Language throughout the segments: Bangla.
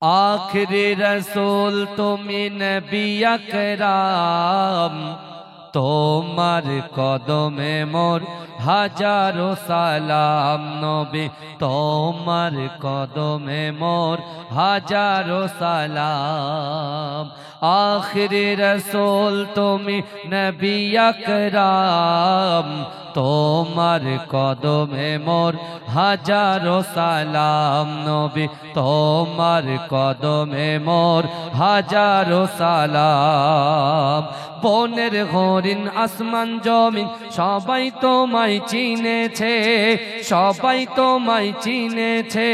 आखिरी रसूल तुमी नबी अकराम तोमार कदमे मोर हजारो सालाम नबी तोमार कदमे मोर हजारो सालाम आखिरी रसूल तुमी नबी अकराम तोमार कदमे मोर हजारो सालाम नबी तोमार कदमे मोर हजारो सालाम বনের হরিণ আসমান জমিন সবাই তোমায় চিনেছে সবাই তোমায় চিনেছে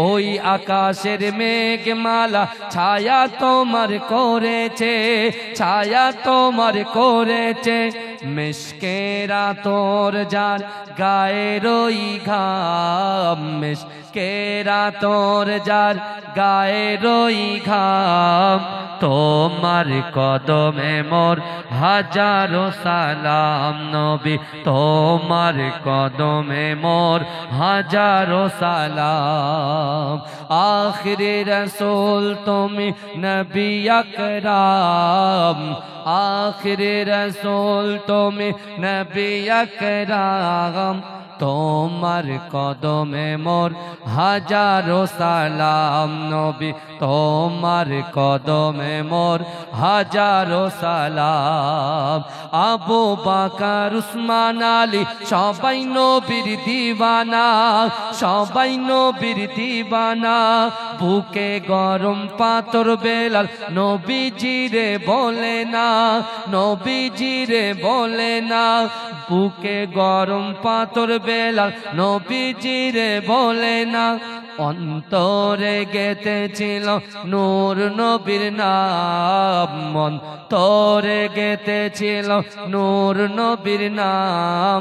ওই আকাশের মেঘমালা ছায়া তোমার করেছে ছায়া তোমার করেছে মিশকেরা তোর যার গায়ের ওই ঘাম মিশকেরা তোর যার গায়ের ওই ঘাম তোমার কদমে মোর হাজারো সালাম নবী তোমার কদমে মোর হাজারো সালাম আখিরি রসূল তুমি নবী আকরাম आखिरी रसूल तुमी नबी अकराम तोमार कदमे मोर हजारो सालाम नबी तोमार कदमे मोर हजारो सालाम आबू बकर उस्मान आली सबाई नबीर दीवाना सबाई नबीर दीवाना बुके गरम पाथर बेलाल नबीजिरे बोले ना नबीजिरे बोले ना बुके गरम पाथर बेलाल नबीजिरे बोले ना অন্তরে গেঁথেছিল নূর নবীর নাম অন্তরে গেঁথেছিল নূর নবীর নাম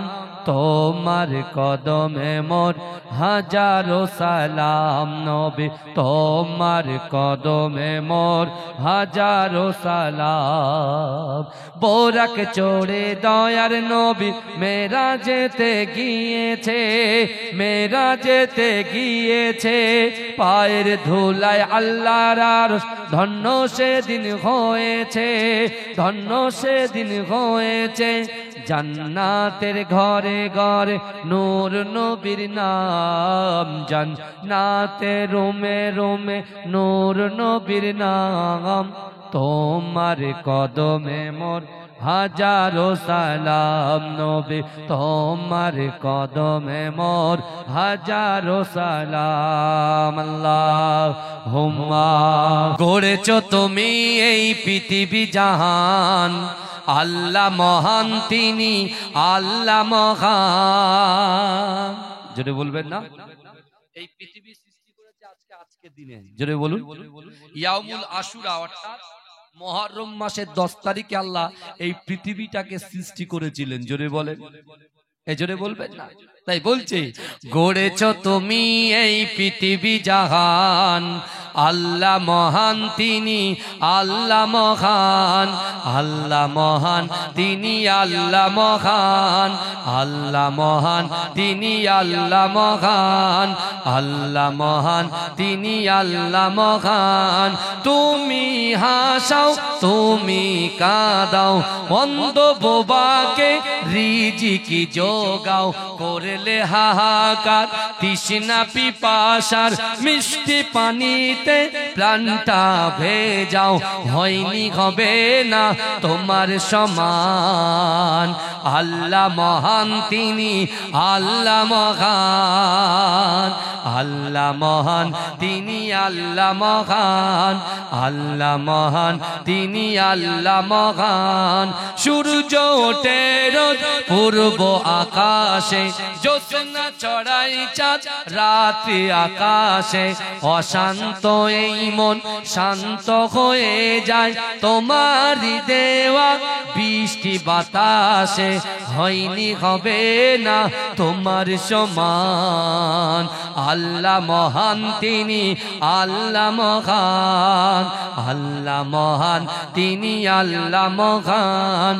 তোমার কদমে মোর হাজারো সালাম নবী তোমার কদমে মোর হাজারো সালাম বোরাক চড়ে দয়ার নবী মেরা যেতে গিয়েছে মেরা যেতে গিয়েছে পায়ের ধুলায় আল্লাহর আরশ ধন্য সেদিন হয়েছে ধন্য সেদিন হয়েছে জান্নাতের ঘরে ঘরে নূর নবীর নাম জান্নাতের রুমে রুমে নূর নবীর নাম তোমার কদমে মোর হাজারো সালাম নবী তোমার কদমে মোর হাজারো সালাম আল্লাহুম্মা গড়েছো তুমি এই পৃথিবী জাহান আল্লাহ মহান তিনি আল্লাহ মহান জোরে বলবেন না এই পৃথিবী সৃষ্টি করেছে আজকের দিনে জোরে বলুন ইয়াউমুল আশুরা অর্থাৎ মুহররম মাসের 10 তারিখে আল্লাহ এই পৃথিবীটাকে সৃষ্টি করেছিলেন জোরে বলেন এই জোরে বলবেন না তাই বলছে গড়েছো তুমি এই পৃথিবী জাহান আল্লাহ মহান তিনি আল্লাহ মহান আল্লাহ মহান তিনি আল্লাহ মহান আল্লাহ মহান তিনি আল্লাহ মহান আল্লাহ মহান তিনি আল্লাহ মহান তুমি হাসাও তুমি কাঁদাও অন্ধ বোবাকে রিজিকি যোগাও করলে হাহাকার তৃষ্ণা পিপাসার মিষ্টি পানিতে প্রাণটা ভেজাও হয়নি হবে না তোমার সমান আল্লাহ মহান তিনি আল্লাহ মহান আল্লাহ মহান তিনি আল্লাহ মহান আল্লাহ মহান তিনি আল্লাহ মহান সূর্য ওঠে রোজ পূর্ব আকাশে জ্যোৎস্না ছড়াই চাঁদ রাত্রি আকাশে অশান্ত এই মন শান্ত হয়ে যায় তোমারই দেওয়া বৃষ্টি বাতাসে হয়নি হবে না তোমার সমান আল্লাহ মহান তিনি আল্লাহ মহান আল্লাহ মহান তিনি আল্লাহ মহান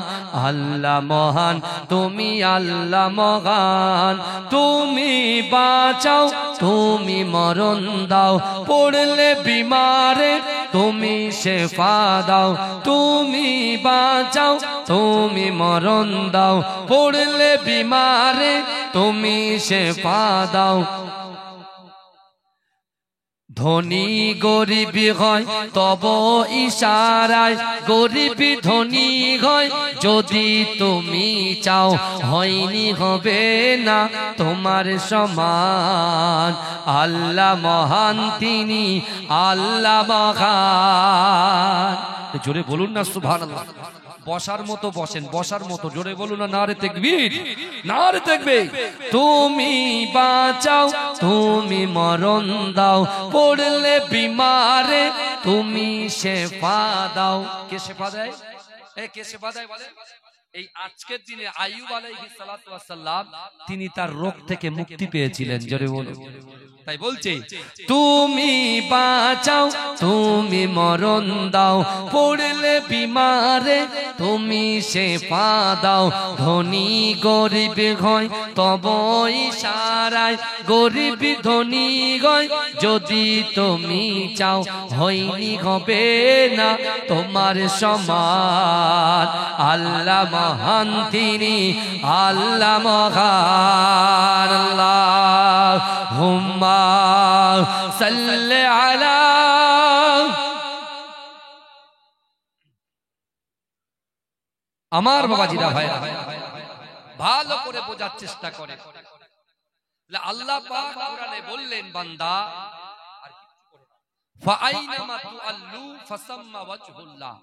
আল্লাহ মহান তুমি আল্লাহ মহান তুমি বাঁচাও তুমি মরণ দাও পড়লে বিমান বিমারে তুমি শেফা দাও, তুমি বাঁচাও, তুমি মরণ দাও, পড়লে বিমারে তুমি শেফা দাও। ধনী গরিব হয় তব ইশারায়, গরিব ধনী হয় যদি তুমি চাও, হয়নি হবে না তোমার সমান। আল্লাহ মহান তিনি, আল্লাহ মহান। জোরে বলুন না সুবহানাল্লাহ। বসার মতো বসেন, বসার মতো জোরে বলুন না নারে তাকবীর, নারে তাকবীর। তুমি বাঁচাও, তুমি মরণ দাও, পড়লে বিমারে তুমি শেফা দাও। কে শেফা দেয়? কে শেফা দেয় বলে? এই আজকের দিনে আইয়ুব আলাইহিস সালাতু ওয়াস সালাম তিনি তার রোগ থেকে মুক্তি পেয়েছিলেন। জোরে বলুন। তাই বলছে তুমি বাঁচাও, তুমি মরণ দাও, পড়লে বিমারে তুমি শেফা দাও। ধনী গরিব হয় তব ইশারায়, গরিব ধনী হয় যদি তুমি চাও, হয়নি হবে না তোমার সমান। আল্লাহ মহান তিনি, আল্লাহ মহান। আল্লাহুম্মা সাল্লি আলা। আমার বাবাজিরা ভাইরা ভালো করে বোঝার চেষ্টা করে। আল্লাহ পাক কোরআনে বললেন, বান্দা ফাআইনামা তুআল্লু ফাসাম্মা ওয়াজহুল্লাহ।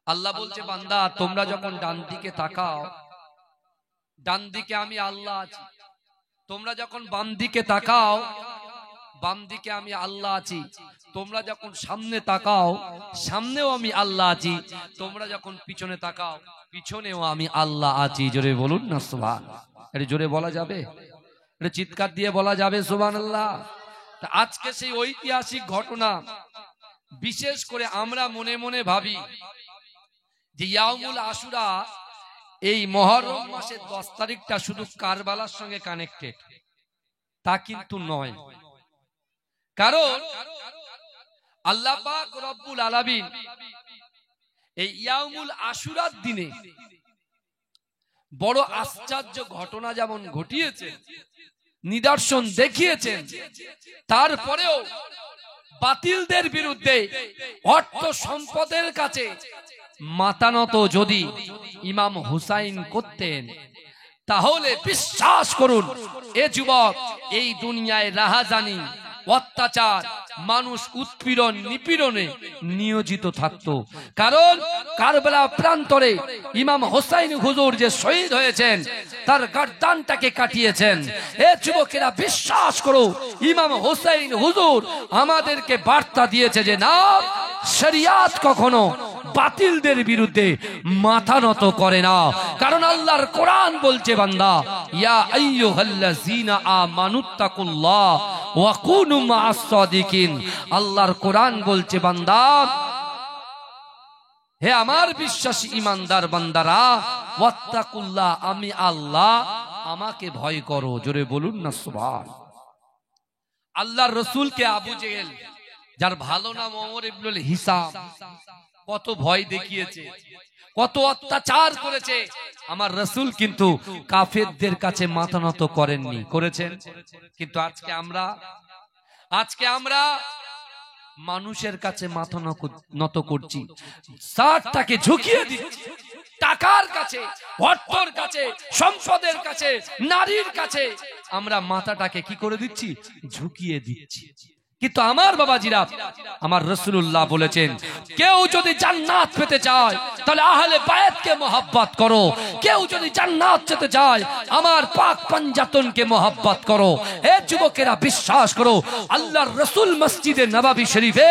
আল্লাহ বলছে, বান্দা তোমরা যখন ডান দিকে তাকাও, ডান দিকে আমি আল্লাহ আছি। তোমরা যখন বাম দিকে তাকাও, বাম দিকে আমি আল্লাহ আছি। তোমরা যখন সামনে তাকাও, সামনেও আমি আল্লাহ আছি। তোমরা যখন পিছনে তাকাও, পিছনেও আমি আল্লাহ আছি। জোরে বলুন না সুবহানাল্লাহ। এটা জোরে বলা যাবে? এটা চিৎকার দিয়ে বলা যাবে সুবহানাল্লাহ? আজকে সেই ঐতিহাসিক ঘটনা, বিশেষ করে আমরা মনে মনে ভাবি যে ইয়াউমুল আশুরা, এই মুহররম মাসের 10 তারিখটা শুধু কারবালার সঙ্গে কানেক্টেড, তা কিন্তু নয়। কারণ আল্লাহ পাক রব্বুল আলামিন এই ইয়াউমুল আশুরার দিনে বড় আশ্চর্য ঘটনা যেমন ঘটিয়েছে, নিদর্শন দেখিয়েছেন, তারপরেও বাতিলদের বিরুদ্ধে অর্থ সম্পদের কাছে মাথা নত যদি ইমাম হুসাইন করতেন, তাহলে বিশ্বাস করুন এ যুবক এই দুনিয়ায় রাহাজানি, অত্যাচার, মানুষ উৎপীড়ন নিপীড়নে নিয়োজিত থাকতো। কারণ কারবালা প্রান্তরে ইমাম হুসাইন হুজুর যে শহীদ হয়েছেন, তার গর্দানটাকে কাটিয়েছেন। এ যুবকেরা বিশ্বাস করো, ইমাম হুসাইন হুজুর আমাদেরকে বার্তা দিয়েছে যে না, শরিয়াত কখনো বাতিলদের বিরুদ্ধে মাথা নত করে না। কারণ আল্লাহর কোরআন বলছে, বান্দা ইয়া আইয়ুহাল্লাযীনা আমানুত্তাকুল্লাহ ওয়া কুনু মা'আস সাদিকিন। আল্লাহর কোরআন বলছে, বান্দা হে আমার বিশ্বাসী ইমানদার বান্দারা, ওয়াত্তাকুল্লাহ, আমি আল্লাহ, আমাকে ভয় করো। জোরে বলুন না সুবহান। আল্লাহর রাসূলকে আবু জেহেল, যার ভালো নাম ওমর ইবনুল হিসাম, কত ভয় দেখিয়েছে, কত অত্যাচার করেছে। আমার রাসূল কিন্তু কাফেরদের কাছে মাথা নত করেননি, করেছেন। কিন্তু আজকে আমরা মানুষের কাছে মাথা নত করছি, সারটাকে ঝুঁকিয়ে দিচ্ছি। টাকার কাছে, অর্থর কাছে, সম্পদের কাছে, নারীর কাছে আমরা মাথাটাকে কি করে দিচ্ছি? ঝুঁকিয়ে দিচ্ছি। কিন্তু আমার বাবাজিরা, আমার রাসূলুল্লাহ বলেছেন, কেউ যদি জান্নাত পেতে চায় তাহলে আহলে বায়াতকে মহব্বত করো। কেউ যদি জান্নাত পেতে চায় আমার পাক পাঞ্জাতনকে মহব্বত করো। এ যুবকেরা বিশ্বাস করো, আল্লাহর রাসূল মসজিদে নববী শরীফে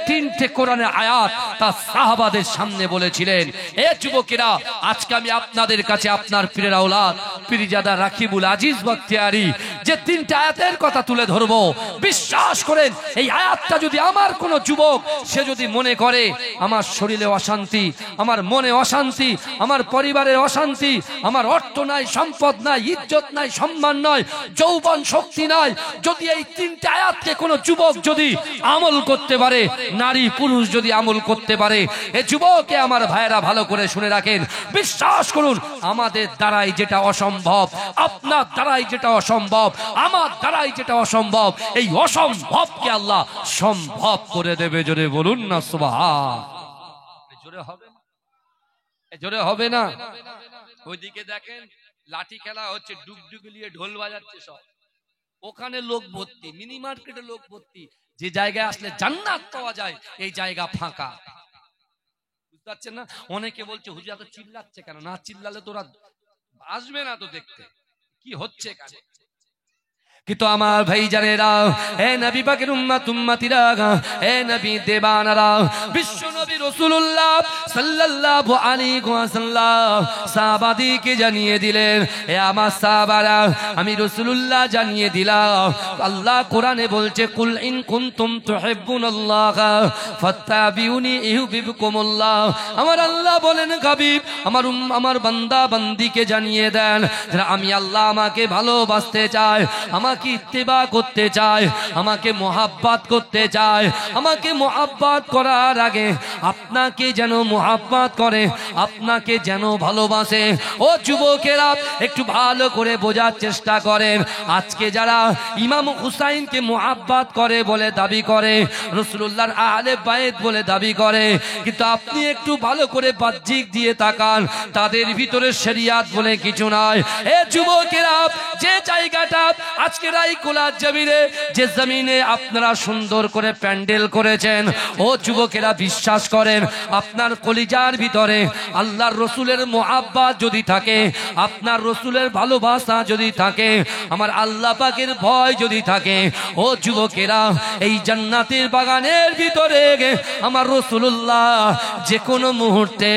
3টে কোরআনের আয়াত তার সাহাবাদের সামনে বলেছিলেন। এ যুবকেরা, আজকে আমি আপনাদের কাছে আপনার পীরের আওলাদ পীরজাদা রাকিবুল আজিজ বখতিয়ারি যে তিনটা আয়াতের কথা তুলে ধরবো, বিশ্বাস করেন এই আয়াতটা যদি আমার কোনো যুবক সে যদি মনে করে আমার শরীরে অশান্তি, আমার মনে অশান্তি, আমার পরিবারের অশান্তি, আমার অর্থ নাই, সম্পদ নাই, ইজ্জত নাই, সম্মান নয়, যৌবন শক্তি নাই, যদি এই তিনটা আয়াতকে কোনো যুবক যদি আমল করতে পারে, নারী পুরুষ যদি আমল করতে পারে, এই যুবককে আমার ভাইয়েরা ভালো করে শুনে রাখেন, বিশ্বাস করুন আমাদের দ্বারাই যেটা অসম্ভব, আপনার দ্বারাই যেটা অসম্ভব, আমার দ্বারাই যেটা অসম্ভব, এই অসম্ভবকে আল্লাহ সম্ভব করে দেবে। জোরে বলুন না সুবহান। জোরে হবে না, জোরে হবে না। ওইদিকে দেখেন লাঠি খেলা হচ্ছে, ডুগডুগি নিয়ে ঢোল বাজাচ্ছে সব, ওখানে লোক ভর্তি, মিনি মার্কেটে লোক ভর্তি। যে জায়গায় আসলে জান্নাত পাওয়া যায় এই জায়গা ফাঁকা, বুঝতে পারছেন না? অনেকে বলছে হুজুর এত চিল্লাচ্ছে কেন? না চিল্লালে তোরা আসবে না তো দেখতে কি হচ্ছে কাছে। কিন্তু আমার ভাই জানেরা, এ নবী পাকের উম্মত উম্মতিরা, এ নবী দেবানারা, বিশ্ব নবী রাসূলুল্লাহ সাল্লাল্লাহু আলাইহি ওয়াসাল্লাম সাহাবাদিকে জানিয়ে দিলেন, এ আমার সাহাবারা, আমি রাসূলুল্লাহ জানিয়ে দিলাম আল্লাহ কোরআনে বলছে কুল ইন কুনতুম তুহিব্বুনাল্লাহ ফাত্তাবিউনি ইউহিব্বুকুমুল্লাহ। আমার আল্লাহ বলেন হাবিব আমার বান্দা বান্দিকে জানিয়ে দেন যারা আমি আল্লাহ আমাকে ভালোবাসতে চায়, আমাকে ইত্তেবা করতে চায়, আমাকে মোহাব্বত করতে চায়, আমাকে মোহাব্বত করার আগে আপনাকে যেন মোহাব্বত করে, আপনাকে যেন ভালোবাসে। ও যুবকেরা একটু ভালো করে বোঝার চেষ্টা করেন, আজকে যারা ইমাম হুসাইনকে মোহাব্বত করে বলে দাবি করে, রাসূলুল্লাহর আহলে বাইত বলে দাবি করে, কিন্তু আপনি একটু ভালো করে বাহ্যিক দিয়ে তাকান, তাদের ভিতরে শরিয়াত বলে কিছু নাই। এ যুবকেরা, যে জায়গাটা আজকে রাইকুলা জমিনে, যে জমিনে আপনারা সুন্দর করে প্যান্ডেল করেছেন, ও যুবকেরা বিশ্বাস করেন আপনার কলিজার ভিতরে আল্লাহর রসুলের মোহাব্বত যদি থাকে, আপনার রসুলের ভালোবাসা যদি থাকে, আমার আল্লাহ পাকের ভয় যদি থাকে, ও যুবকেরা এই জান্নাতের বাগানের ভিতরে আমার রাসূলুল্লাহ যে কোনো মুহূর্তে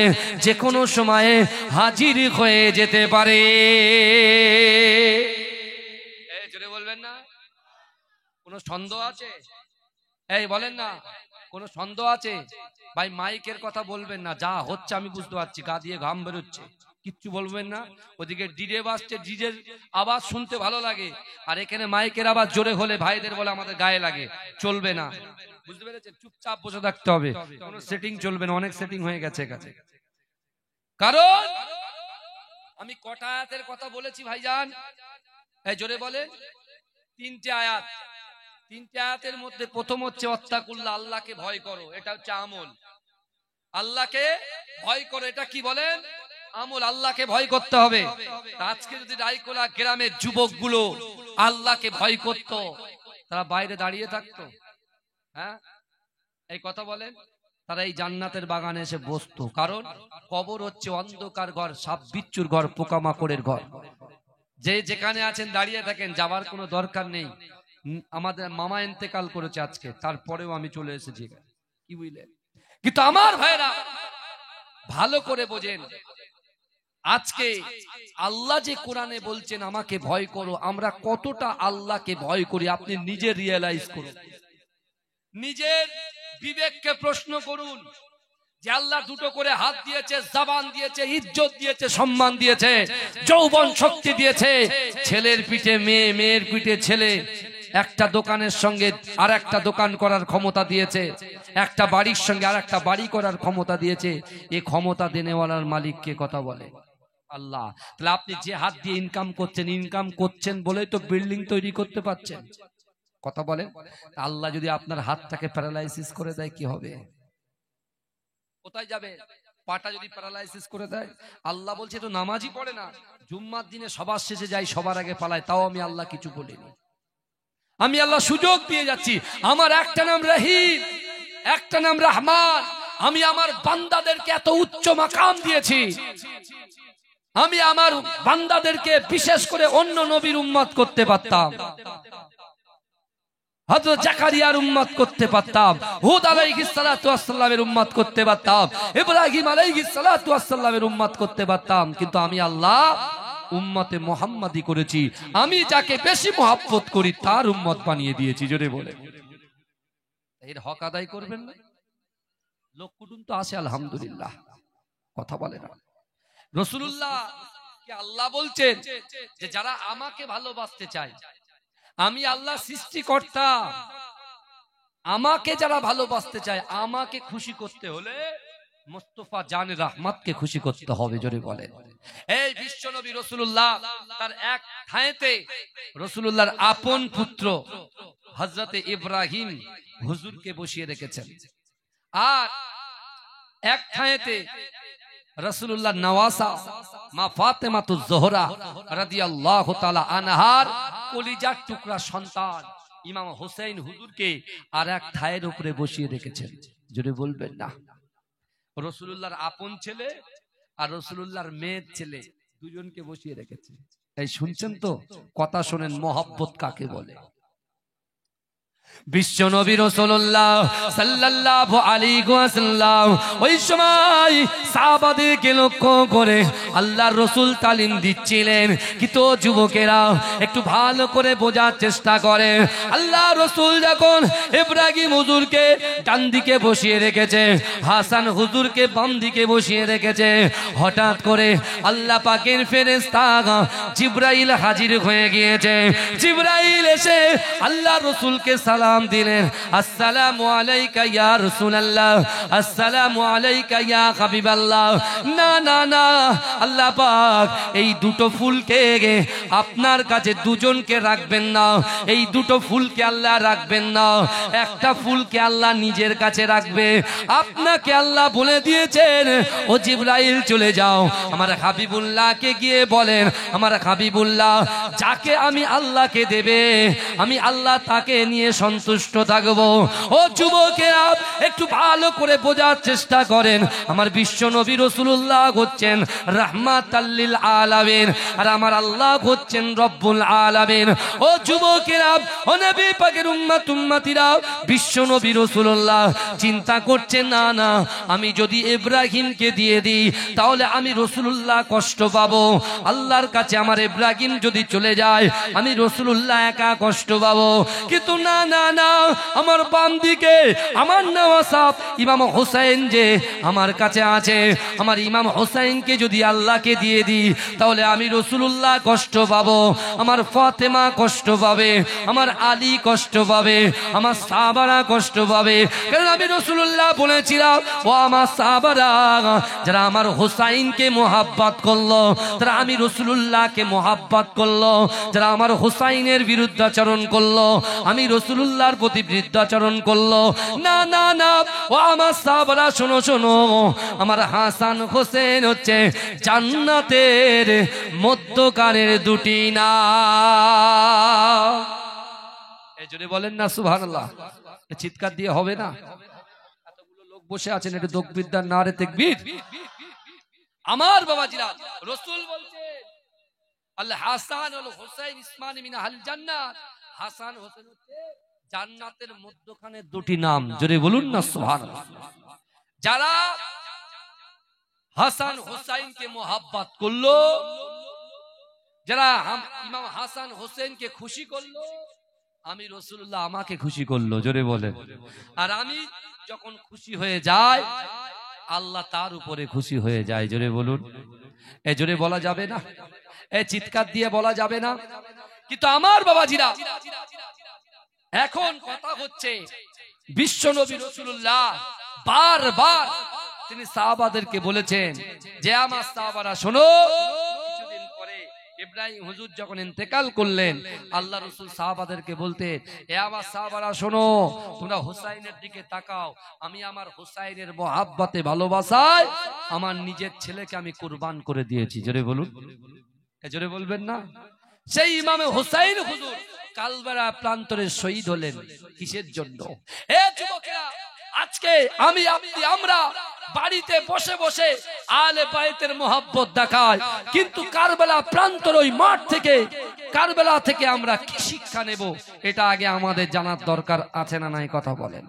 যে কোনো সময়ে হাজির হয়ে যেতে পারে। বলবেন না কোনো সন্দেহ আছে? এই বলেন না কোনো সন্দেহ আছে? ভাই মাইকের কথা বলবেন না, যা হচ্ছে আমি বুঝতে পারছি, গা দিয়ে ঘাম বেরোচ্ছে, কিচ্ছু বলবেন না। ওদিকে ডিজে বাজছে, ডিজের আওয়াজ শুনতে ভালো লাগে, আর এখানে মাইকের আওয়াজ জোরে হলে ভাইদের বলে আমাদের গায়ে লাগে, চলবে না, বুঝতে পেরেছেন? চুপচাপ বসে থাকতে হবে, কোনো সেটিং চলবে না, অনেক সেটিং হয়ে গেছে কাছে। কারণ আমি কটা আয়াতের কথা বলেছি ভাইজান, এই জোরে বলে তিনটে আয়াত, তিনটে আয়াতের মধ্যে প্রথম হচ্ছে ওয়াত্তাকুল্লাহ, আল্লাহকে ভয় করো, এটা হচ্ছে আমল। আল্লাহকে ভয় করো, এটা কি বলেন? আমল। আল্লাহকে ভয় করতে হবে। আজকে যদি রাইকোলা গ্রামের যুবকগুলো আল্লাহকে ভয় করত, তারা বাইরে দাঁড়িয়ে থাকতো? হ্যাঁ, এই কথা বলেন, তারা এই জান্নাতের বাগানে এসে বসতো। কারণ কবর হচ্ছে অন্ধকার ঘর, সাপ বিচ্ছুর ঘর, পোকামাকড়ের ঘর। যে যেখানে আছেন দাঁড়িয়ে থাকেন, যাবার কোনো দরকার নেই। আমাদের মামা ইন্তেকাল করেছে আজকে, তারপরেও আমি চলে এসেছি, কি বুঝলেন? কিন্তু আমার ভাইরা ভালো করে বোঝেন, আজকে আল্লাহ যে কোরআনে বলছেন আমাকে ভয় করো, আমরা কতটা আল্লাহকে ভয় করি আপনি নিজে রিয়েলাইজ করুন, নিজের বিবেককে প্রশ্ন করুন। যে আল্লাহ দুটো করে হাত দিয়েছে, জবান দিয়েছে, ইজ্জত দিয়েছে, সম্মান দিয়েছে, যৌবন শক্তি দিয়েছে, ছেলের পিঠে মেয়ে, মেয়ের পিঠে ছেলে, একটা দোকানের সঙ্গে আর একটা দোকান করার ক্ষমতা দিয়েছে, একটা বাড়ির সঙ্গে আর একটা বাড়ি করার ক্ষমতা দিয়েছে। এই ক্ষমতা দেনেওয়ালার মালিককে কথা বলে আল্লাহ। তাহলে আপনি যে হাত দিয়ে ইনকাম করছেন বলেই তো বিল্ডিং তৈরি করতে পারছেন, কথা বলেন। আল্লাহ যদি আপনার হাতটাকে প্যারালাইসিস করে দেয় কি হবে? কোথায় যাবে? পাটা যদি প্যারালাইসিস করে দেয়, আল্লাহ বলছে তো নামাজই পড়ে না, জুম্মার দিনে সবার শেষে যাই, সবার আগে পালায়, তাও আমি আল্লাহ কিছু বলিনি। আমি আল্লাহ সুযোগ দিয়ে যাচ্ছি। আমার একটা নাম রহিম, একটা নাম রহমান। আমি আমার বান্দাদেরকে এত উচ্চ মাকাম দিয়েছি, আমি আমার বান্দাদেরকে বিশেষ করে অন্য নবীর উম্মত করতে পারতাম, হযরত জাকারিয়ার উম্মত করতে পারতাম, হুদ আলাইহিস সালাতু ওয়াস সালামের উম্মত করতে পারতাম, ইব্রাহিম আলাইহিস সালাতু ওয়াস সালামের উম্মত করতে পারতাম, কিন্তু আমি আল্লাহ উম্মতে মুহাম্মাদি করেছি, আমি যাকে বেশি মহব্বত করি তার উম্মত বানিয়ে দিয়েছি। জোরে বলে এর হক আদায় করবেন না? লোক কুটুম তো আসে আলহামদুলিল্লাহ, কথা বলে না। রাসূলুল্লাহ কে আল্লাহ বলছেন যে যারা আমাকে ভালোবাসতে চায়, আমি আল্লাহ সৃষ্টিকর্তা, আমাকে যারা ভালোবাসতে চায়, আমাকে খুশি করতে হলে মুস্তাফা জান রহমতকে খুশি করতে হবে। জোরে বলেন। এই বিশ্ব নবী রাসূলুল্লাহ তার এক ঠাঁইতে রাসূলুল্লাহর আপন পুত্র হযরতে ইব্রাহিম হুজুরকে বসিয়ে রেখেছেন, আর এক ঠাঁইতে রাসূলুল্লাহ নওয়াসা মা ফাতেমাতুজ জোহরা রাদিয়াল্লাহু তাআলা আনহার কলিজার টুকরা সন্তান ইমাম হোসেন হুজুরকে আর এক ঠায়ের উপরে বসিয়ে রেখেছেন। জোরে বলবেন না? রাসূলুল্লাহর আপন ছেলে আর রাসূলুল্লাহর মেয়ের ছেলে দুজনকে বসিয়ে রেখেছে। এই শুনছেন তো? কথা শোনেন, মহব্বত কাকে বলে। বিশ্ব নবী রাসূলুল্লাহ সাল্লাল্লাহু আলাইহি ওয়াসাল্লাম ওই সময় সাহাবাদেরকে লক্ষ্য করে আল্লাহর রাসূল তালিম দিচ্ছিলেন। কিন্তু যুবকেরা একটু ভালো করে বোঝার চেষ্টা করে, আল্লাহর রাসূল যখন ইব্রাহিম হুজুরকে ডান দিকে বসিয়ে রেখেছে, হাসান হুজুরকে বাম দিকে বসিয়ে রেখেছে, হঠাৎ করে আল্লাহ পাকের ফেরেশতা জিবরাইল হাজির হয়ে গিয়েছে। জিবরাইল এসে আল্লাহর রাসূলকে সালাম দিলেন, আসসালামু আলাইকা ইয়া রাসূলুল্লাহ, আসসালামু আলাইকা ইয়া হাবিবাল্লাহ। না না না, আল্লাহ পাক এই দুটো ফুলকে আপনার কাছে দুজনকে রাখবেন না, এই দুটো ফুলকে আল্লাহ রাখবেন না, একটা ফুলকে আল্লাহ নিজের কাছে রাখবে। আপনাকে আল্লাহ বলে দিয়েছেন, ও জিবরাইল চলে যাও, আমার হাবিবুল্লাহকে গিয়ে বলেন, আমার হাবিবুল্লাহ যাকে আমি আল্লাহকে দেবে, আমি আল্লাহ তাকে নিয়ে সন্তুষ্ট থাকবো। ও যুবকেরা একটু ভালো করে বোঝার চেষ্টা করেন, আমার বিশ্ব নবী রাসূলুল্লাহ হচ্ছেন রাহমাতাল লিল আলামিন, আর আমার আল্লাহ হচ্ছেন রব্বুল আলামিন। ও যুবকেরা, ও নবী পাকের উম্মতিরা, বিশ্ব নবী রাসূলুল্লাহ চিন্তা করছেন, না না, আমি যদি ইব্রাহিমকে দিয়ে দিই তাহলে আমি রাসূলুল্লাহ কষ্ট পাবো, আল্লাহর কাছে আমার ইব্রাহিম যদি চলে যায় আমি রাসূলুল্লাহ একা কষ্ট পাবো। কিন্তু না না না, আমার বাম দিকে আমার নওয়াসা ইমাম হোসেন যে আমার কাছে আছে, আমার ইমাম হোসেনকে যদি আল্লাহকে দিয়ে দিই তাহলে আমি রাসূলুল্লাহ কষ্ট পাবো, আমার ফাতেমা কষ্ট পাবে, আমার আলী কষ্ট পাবে, আমার সাহাবারা কষ্ট পাবে। কারণ আমি রাসূলুল্লাহ বলেছিলাম, ও আমার সাহাবারা যারা আমার হোসেনকে মোহাব্বত করলো, যারা আমি রাসূলুল্লাহকে মোহাব্বত করলো, যারা আমার হোসেনের বিরুদ্ধাচরণ করলো, আমি রাসূলুল্লাহর প্রতি বিরুদ্ধাচরণ করলো, না না না, ও আমার সাহাবারা শোনো শোনো, আমার হাসান হোসেন হচ্ছে জান্নাতের মধ্যকারের দুটি নাম। এই জন্য বলেন না সুবহানাল্লাহ? চিৎকার দিয়ে হবে না? এতগুলো লোক বসে আছেন, একটু দোকবিদ্যার নারে তাকবীর। আমার বাবাজিরা, রাসূল বলছেন আল হাসান ওয়াল হুসাইন ইসমান মিন আহলিল জান্নাত। হাসান হোসেন হচ্ছে জান্নাতের মধ্যখানে দুটি নাম। জোরে বলুন না সুবহানাল্লাহ। যারা হাসান হুসাইনকে মোহাব্বত করলো, যারা ইমাম হাসান হোসেনকে খুশি করলো, আমি রাসূলুল্লাহ আমাকে খুশি করলো। জোরে বলেন। আর আমি যখন খুশি হয়ে যাই আল্লাহ তার উপরে খুশি হয়ে যায়। জোরে বলুন। এ জোরে বলা যাবে না? এ চিৎকার দিয়ে বলা যাবে না? কিন্তু আমার বাবাজিরা, এখন কথা হচ্ছে বিশ্ব নবী রাসূলুল্লাহ বারবার তিনি সাহাবাদেরকে বলেছেন যে আমার সাহাবারা শোনো, কিছুদিন পরে ইব্রাহিম হুজুর যখন ইন্তেকাল করলেন, আল্লাহ রাসূল সাহাবাদেরকে বলতে, এ আমার সাহাবারা শোনো, তোমরা হুসাইনের দিকে তাকাও, আমি আমার হুসাইনের মহব্বতে ভালোবাসায় আমার নিজের ছেলেকে আমি কুরবান করে দিয়েছি। জোরে বলুন। এ জোরে বলবেন না? সেই ইমামে হুসাইন হুজুর কালবেলা প্রান্তরে শহীদ হলেন কিসের জন্য? এ যুবকেরা, আজকে আমি আপনি আমরা বাড়িতে বসে বসে আলে বাইতের মহব্বত দেখাই, কিন্তু কারবালা প্রান্তর ওই মাঠ থেকে, কারবালা থেকে আমরা কি শিক্ষা নেব এটা আগে আমাদের জানার দরকার আছে না নাই? কথা বলেন।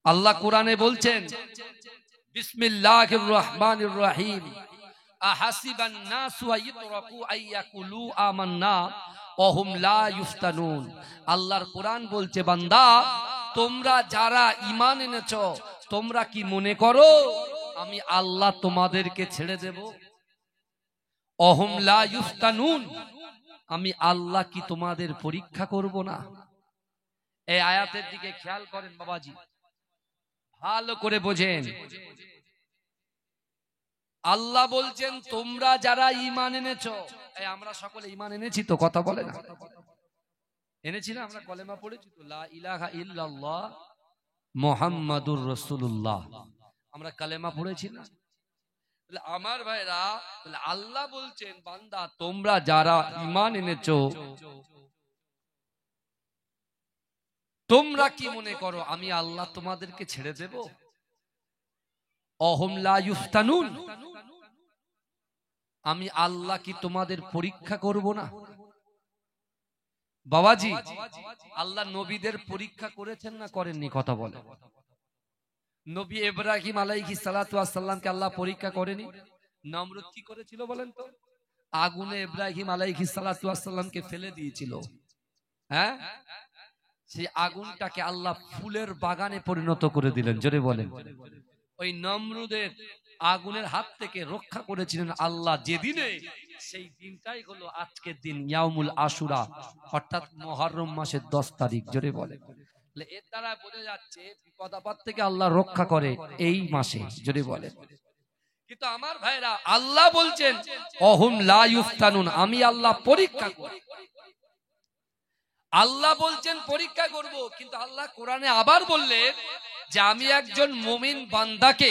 আল্লাহ কোরআনে বলছেন, বিসমিল্লাহির রহমানির রহিম, আহাসিবান নাসু আইয়ুতরাকু আইয়াকুলু আমান্না ওহুম লা ইফতানুন। আল্লাহর কোরআন বলছে, বান্দা তোমরা যারা ঈমান এনেছো, তোমরা কি মনে করো আমি আল্লাহ তোমাদেরকে ছেড়ে দেব? ওহুম লা ইফতানুন, আমি আল্লাহ কি তোমাদের পরীক্ষা করব না? এই আয়াতের দিকে খেয়াল করেন বাবাজি, ভালো করে বোঝেন। আল্লাহ বলছেন তোমরা যারা ঈমান এনেছো, এই আমরা সকলে ঈমান এনেছি তো? কথা বলে না, এনেছি না? আমরা কলেমা পড়েছি তো, লা ইলাহা ইল্লাল্লাহ মুহাম্মাদুর রাসূলুল্লাহ, আমরা কালেমা পড়েছি না? আমার ভাইরা, আল্লাহ বলছেন বান্দা তোমরা যারা ঈমান এনেছো, তোমরা কি মনে করো আমি আল্লাহ তোমাদেরকে ছেড়ে দেব? অহুম লা ইফতানুন, আমি আল্লাহ কি তোমাদের পরীক্ষা করব না? বাবাজি, আল্লাহ নবীদের পরীক্ষা করেছেন না করেননি? কথা বলে। নবী ইব্রাহিম আলাইহিস সালাতু ওয়াস সালামকে আল্লাহ পরীক্ষা করেনি? নমরুদ কি করেছিল বলেন তো? আগুনে ইব্রাহিম আলাইহিস সালাতু ওয়াস সালামকে ফেলে দিয়েছিল। হ্যাঁ, সেই আগুনটাকে আল্লাহ ফুলের বাগানে পরিণত করে দিলেন। জোরে বলেন। ওই নমরুদের আগুনের হাত থেকে রক্ষা করেছিলেন আল্লাহ যেদিনে, সেই দিনটাই হলো আজকের দিন, ইয়াউমুল আশুরা, অর্থাৎ মুহররম মাসের 10 তারিখ। জোরে বলেন। এর দ্বারা বোঝা যাচ্ছে বিপদ আপদ থেকে আল্লাহ রক্ষা করে এই মাসে। জোরে বলেন। কিন্তু আমার ভাইরা, আল্লাহ বলছেন অহুম লা ইফতানুন, আমি আল্লাহ পরীক্ষা করব। আল্লাহ বলছেন পরীক্ষা করব, কিন্তু আল্লাহ কোরআনে আবার বললেন যে আমি একজন মুমিন বান্দাকে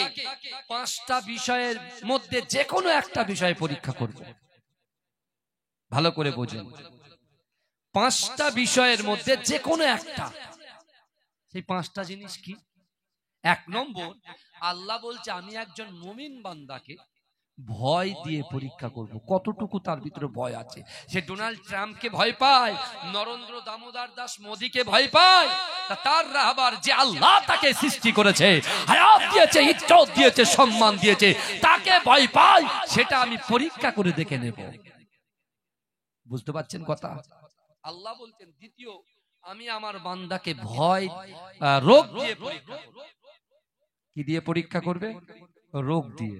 5টা বিষয়ের মধ্যে যে কোনো একটা বিষয়ে পরীক্ষা করব। ভালো করে বোঝেন, 5টা বিষয়ের মধ্যে যে কোনো একটা। সেই 5টা জিনিস কি? 1 নম্বর, আল্লাহ বলছে আমি একজন মুমিন বান্দাকে ভয় দিয়ে পরীক্ষা করব, কতটুকু তার ভিতরে ভয় আছে। সে ডোনাল্ড ট্রাম্পকে ভয় পায়, নরেন্দ্র দামোদর দাস মোদীকে ভয় পায়, তার রাহবার যে আল্লাহ তাকে সৃষ্টি করেছে, হায়াত দিয়েছে, ইজ্জত দিয়েছে, সম্মান দিয়েছে, তাকে ভয় পায়, সেটা আমি পরীক্ষা করে দেখে নেব। বুঝতে পারছেন কথা? আল্লাহ বলছেন দ্বিতীয়, আমি আমার বান্দাকে ভয় রোগ দিয়ে পরীক্ষা করব। কি দিয়ে পরীক্ষা করবে? রোগ দিয়ে।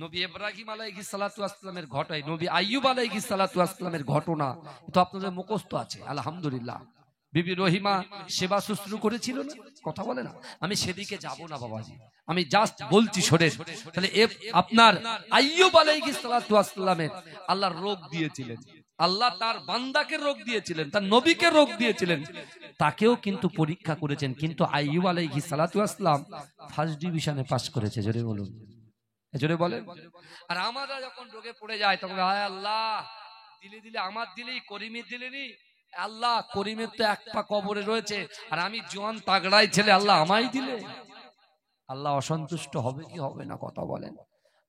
নবী ইব্রাহিম আলাইহিস সালাতু ওয়াস সালামের ঘটনা, নবী আইয়ুব আলাইহিস সালাতু ওয়াস সালামের ঘটনা তো আপনাদের মুখস্থ আছে আলহামদুলিল্লাহ। বিবি রহিমা সেবা শুশ্রূষা করেছিল না? কথা বলে না? আমি সেদিকে যাব না বাবাজি, আমি জাস্ট বলছি শোনেন। তাহলে আপনার আইয়ুব আলাইহিস সালাতু ওয়াস সালামের আল্লাহ রোগ দিয়েছিলেন, আল্লাহ তার বান্দাকে রোগ দিয়েছিলেন, তার নবীকে রোগ দিয়েছিলেন, তাকেও কিন্তু পরীক্ষা করেছেন। কিন্তু আইয়ুব আলাইহিস সালাতু ওয়াস সালাম ফার্স্ট ডিভিশনে পাস করেছে। জোরে বলুন, জোরে বলেন। আর আমরা যখন রোগে পড়ে যাই তখন হায় আল্লাহ, দিলে দিলে আমার দিলেই, করিমের দিলেনি। আল্লাহ করিমের তো 1 পা কবরে রয়েছে, আর আমি জোয়ান তাগড়াই ছেলে, আল্লাহ আমায় দিলে। আল্লাহ অসন্তুষ্ট হবে কি হবে না? কথা বলেন।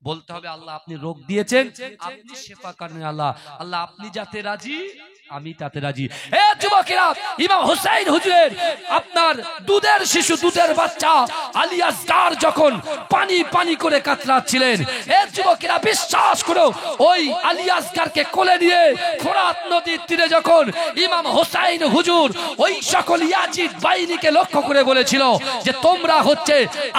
বলতে হবে আল্লাহ আপনি রোগ দিয়েছেন, আপনি শেফা করেন। আল্লাহ, আল্লাহ আপনি যাতে রাজি আমি তাতে রাজি। এ যুবকেরা, ইমাম হুসাইন হুজুরের আপনার দুধের শিশু, দুধের বাচ্চা আলী আসগার যখন পানি পানি করে কাতরাচ্ছিলেন, এ যুবকেরা বিশ্বাস করো, ওই আলী আসগারকে কোলে নিয়ে ফোরাত নদীর তীরে যখন ইমাম হুসাইন হুজুর ওই সকল ইয়াজিদ বাহিনীকে লক্ষ্য করে বলেছিল যে তোমরা হচ্ছে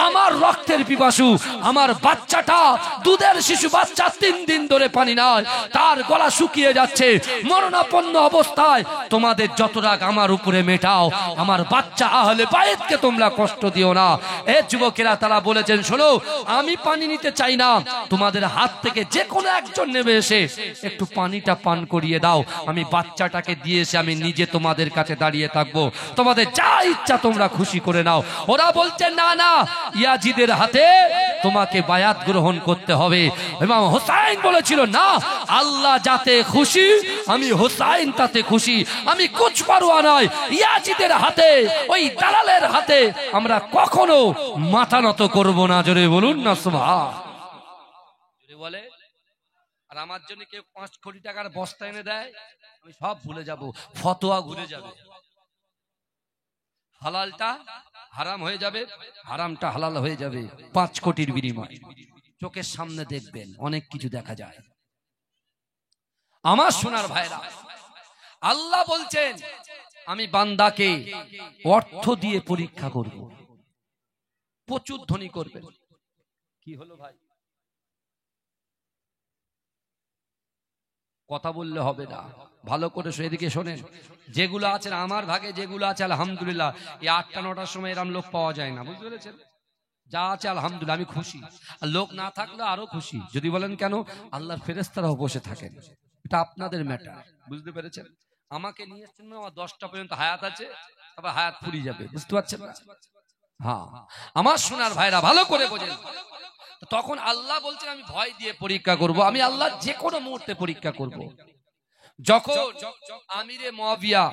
আমার রক্তের পিপাসু, আমার বাচ্চাটা, দুধের শিশু বাচ্চা 3 দিন ধরে পানি নয়, তার গলা শুকিয়ে যাচ্ছে, মরণাপন্ন অবস্থায়, তোমাদের যত রাগ আমার উপরে মেটাও, আমার বাচ্চা আহলে বাইতকে তোমরা কষ্ট দিও না। এ যুবকেরা, তারা বলেছেন শোনো, আমি পানি নিতে চাই না, তোমাদের হাত থেকে যে কোনো একজন নেমে এসে একটু পানিটা পান করিয়ে দাও, আমি বাচ্চাটাকে দিয়ে এসে আমি নিজে তোমাদের কাছে দাঁড়িয়ে থাকবো, তোমাদের যা ইচ্ছা তোমরা খুশি করে নাও। ওরা বলছে না না, ইয়াজিদের হাতে তোমাকে বায়াত গ্রহণ করতে হবে। ইমাম হুসাইন বলেছিল না, আল্লাহ যাতে খুশি, আমি হুসাইন তাতে খুশি, আমি কুছ পারোয়া নয়, ইয়াজিদের হাতে, ওই দালালের হাতে আমরা কখনো মাথা নত করব না। জোরে বলুন না সুবহান। জোরে বলে। আর আমার জন্য কেউ 5 কোটি টাকার বস্তা এনে দেয়, আমি সব ভুলে যাব, ফতোয়া ঘুরে যাবে, হালালটা হারাম হয়ে যাবে, হারামটা হালাল হয়ে যাবে 5 কোটির বিনিময়ে। চোখের সামনে দেখবেন অনেক কিছু দেখা যায়। আমার সোনার ভাইরা, আল্লাহ বলছেন আমি বান্দাকে অর্থ দিয়ে পরীক্ষা করব, প্রচুর ধনী করবেন। কি হলো ভাই, কথা বললে হবে না, ভালো করে এদিকে শোনেন। যেগুলো আছেন আমার ভাগে, যেগুলো আছে আলহামদুলিল্লাহ, এই 8টা 9টার সময় এরকম লোক পাওয়া যায় না, বুঝতে পেরেছেন? যা আছে আলহামদুলিল্লাহ আমি খুশি, আর লোক না থাকলে আরো খুশি। যদি বলেন কেন, আল্লাহর ফেরেশতারাও বসে থাকেন, এটা আপনাদের ম্যাটার, বুঝতে পেরেছেন? আমাকে নিয়ে এসেছেন, আমার 10টা পর্যন্ত হায়াত আছে, আবার হায়াত ফুরিয়ে যাবে, বুঝতে পারছেন না? হ্যাঁ, আমার সোনার ভাইরা ভালো করে বোঝেন। তখন আল্লাহ বলছেন আমি ভয় দিয়ে পরীক্ষা করব, আমি আল্লাহ যে কোনো মুহূর্তে পরীক্ষা করব। যখন আমিরে মুয়াবিয়া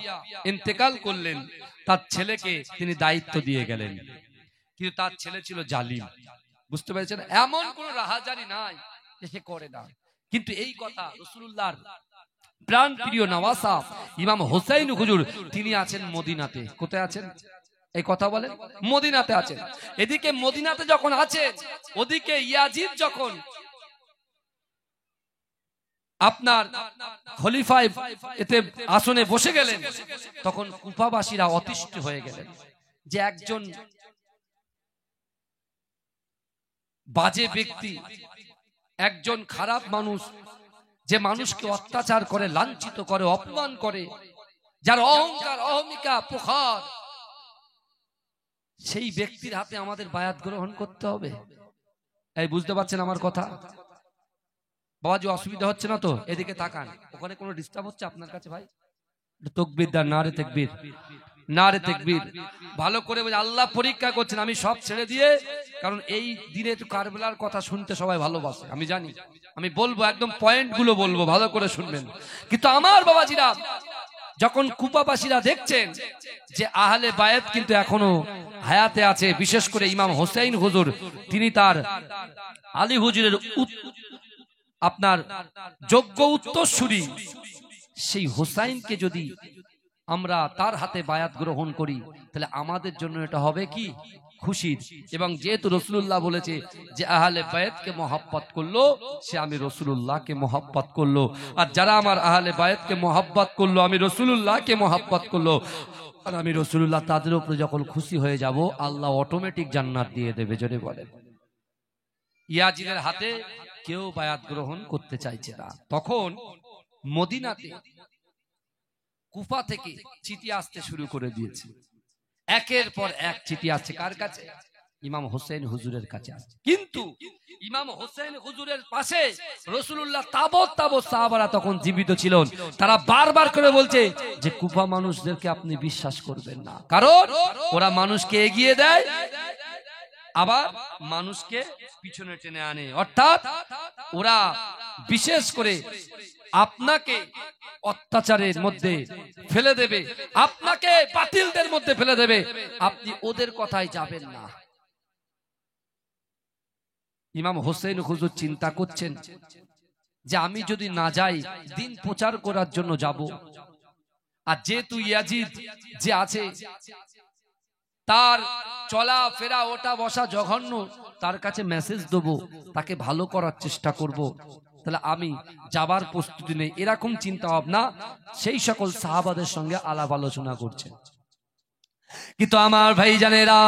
ইন্তেকাল করলেন, তার ছেলেকে তিনি দায়িত্ব দিয়ে গেলেন, কিন্তু তার ছেলে ছিল জালিম, বুঝতে পেরেছেন? এমন কোন রাহাজারি নাই যে সে করে না, কিন্তু এই কথা রাসূলুল্লাহর প্রাণ প্রিয় নওয়াসা ইমাম হোসেন হুজুর তিনি আছেন মদিনাতে। কোথায় আছেন? এই কথা বলেন, মদিনাতে আছেন। এদিকে মদিনাতে যখন আছেন, ওদিকে ইয়াজিদ যখন আপনার খলিফায় এতে আসনে বসে গেলেন, তখন কুফাবাসীরা অতিষ্ঠ হয়ে গেলেন যে একজন বাজে ব্যক্তি, একজন খারাপ মানুষ, যে মানুষকে অত্যাচার করে, লাঞ্ছিত করে, অপমান করে, যার অহংকার অহমিকা প্রখর, সেই ব্যক্তির হাতে আমাদের বায়াত গ্রহণ করতে হবে। এই বুঝতে পারছেন আমার কথা? বাবাজি অসুবিধা হচ্ছে না তো? এদিকে তাকান, ওখানে কোনো ডিস্টার্ব হচ্ছে আপনার কাছে ভাই? তাকবীর দান, নারে তাকবীর, নারে তাকবীর। ভালো করে আল্লাহ পরীক্ষা করছেন, আমি সব ছেড়ে দিয়ে, কারণ এই দিনে একটু কারবালার কথা শুনতে সবাই ভালোবাসে, আমি জানি। আমি বলবো, একদম পয়েন্ট গুলো বলবো, ভালো করে শুনবেন। কিন্তু আমার বাবাজিরা, যখন কুফাবাসীরা দেখছেন যে আহলে বায়াত কিন্তু এখনো হায়াতে আছে, বিশেষ করে ইমাম হোসেন হুজুর, তিনি তার আলী হুজুরের আপনার যোগ্য উত্তরসূরি, সেই হোসাইনকে যদি আমরা তার হাতে বায়াত গ্রহণ করি, তাহলে আমাদের জন্য এটা হবে কি খুশির। এবং যেহেতু রাসূলুল্লাহ বলেছে যে আহলে বায়াতকে মহব্বত করলো, সে আমি রাসূলুল্লাহকে মহব্বত করলো, আর যারা আমার আহলে বায়াতকে মহব্বত করলো, আমি রাসূলুল্লাহকে মহব্বত করলো, আর আমি রাসূলুল্লাহ তাদের উপরে যখন খুশি হয়ে যাব, আল্লাহ অটোমেটিক জান্নাত দিয়ে দেবে। জোরে বলেন। ইয়াজিদের হাতে কেউ বায়াত গ্রহণ করতে চাইছে না। তখন মদিনাতে কুফা থেকে চিঠি আসতে শুরু করে দিয়েছে, একের পর এক চিঠি আসছে। কার কাছে? ইমাম হোসেন হুজুরের কাছে আসছে। কিন্তু ইমাম হোসেন হুজুরের পাশে রাসূলুল্লাহ তাবৎ তাবৎ সাহাবারা তখন জীবিত ছিলেন। তারা বারবার করে বলছে যে কুফা মানুষদেরকে আপনি বিশ্বাস করবেন না, কারণ ওরা মানুষকে এগিয়ে দেয়, আবার মানুষকে পিছনে টেনে আনে। অর্থাৎ ওরা বিশেষ করে আপনাকে অত্যাচারের মধ্যে ফেলে দেবে, আপনাকে বাতিলদের মধ্যে ফেলে দেবে, আপনি ওদের কথায় যাবেন না। ইমাম হোসেন হুজুর চিন্তা করছেন যে আমি যদি না যাই, দিন প্রচার করার জন্য যাব, আর যেহেতু ইয়াজিদ যে আছে তার চলা ফেরা ওটা বসা জঘন্য, তার কাছে মেসেজ দেবো, তাকে ভালো করার চেষ্টা করব, তাহলে আমি যাবার প্রস্তুতি নেই। এরকম চিন্তা ভাবনা সেই সকল সাহাবাদের সঙ্গে আলাপ আলোচনা করছে। কিন্তু আমার ভাই জানেরা,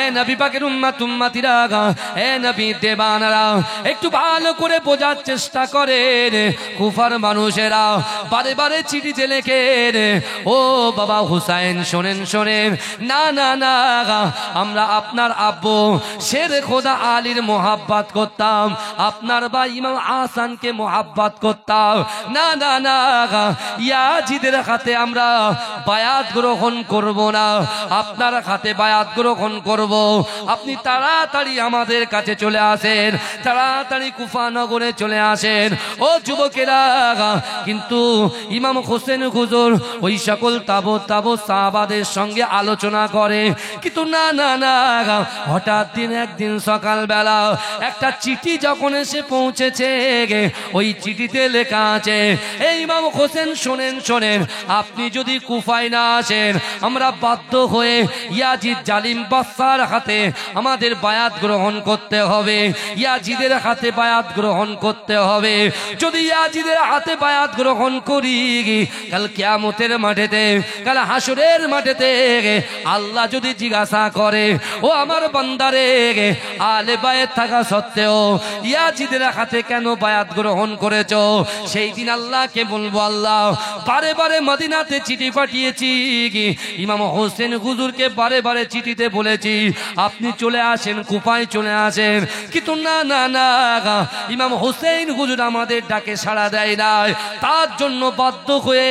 এ নবী পাকের উম্মত উম্মতিরা, এ নবী দেবানারা, একটু ভালো করে বোঝার চেষ্টা করেন। কুফার মানুষেরা বারে বারে চিঠিতে লেখে, ও বাবা হুসাইন শোনেন শোনেন, না না না, আমরা আপনার আব্বু শের খোদা আলীর মোহাব্বত করতাম, আপনার ভাই ইমাম আহসানকে মোহাব্বত করতাম, না না না, ইয়াজিদের হাতে আমরা বায়াত গ্রহণ করব না, আপনার হাতে বায়াত গ্রহণ করব। আপনি তাড়াতাড়ি আমাদের কাছে চলে আসেন, তাড়াতাড়ি কুফা নগরে চলে আসেন। ও যুবকেরা, কিন্তু ইমাম হোসেন হুজুর ওই সকল তাবৎ তাবৎ সাহাবাদের সঙ্গে আলোচনা করে, কিন্তু না না না, হঠাৎ একদিন সকালবেলা একটা চিঠি যখন এসে পৌঁছেছে, ওই চিঠিতে লেখা আছে, এই ইমাম হোসেন শোনেন শোনেন, আপনি যদি কুফায় না আসেন, আমরা বাধ্য হয়ে ইয়াজিদ জালিম বাদশার হাতে আমাদের বায়াত গ্রহণ করতে হবে, ইয়াজিদের হাতে বায়াত গ্রহণ করতে হবে। যদি ইয়াজিদের হাতে বায়াত গ্রহণ করি, কাল কিয়ামতের মাঠেতে, কাল হাসরের মাঠেতে আল্লাহ যদি জিজ্ঞাসা করে, ও আমার বান্দারে, আলে বায়াত থাকা সত্ত্বেও ইয়াজিদের হাতে কেন বায়াত গ্রহণ করেছো? সেই দিন আল্লাহকে বলবো, আল্লাহ বারে বারে মদিনাতে চিঠি পাঠিয়েছি, ইমাম হোসেন হুজুরকে বারে বারে চিঠিতে বলেছি আপনি চলে আসেন, কুফায় চলে আসেন, কিন্তু না না না, ইমাম হোসেন হুজুর আমাদের ডাকে সাড়া দেয় না। তার জন্য বাধ্য হয়ে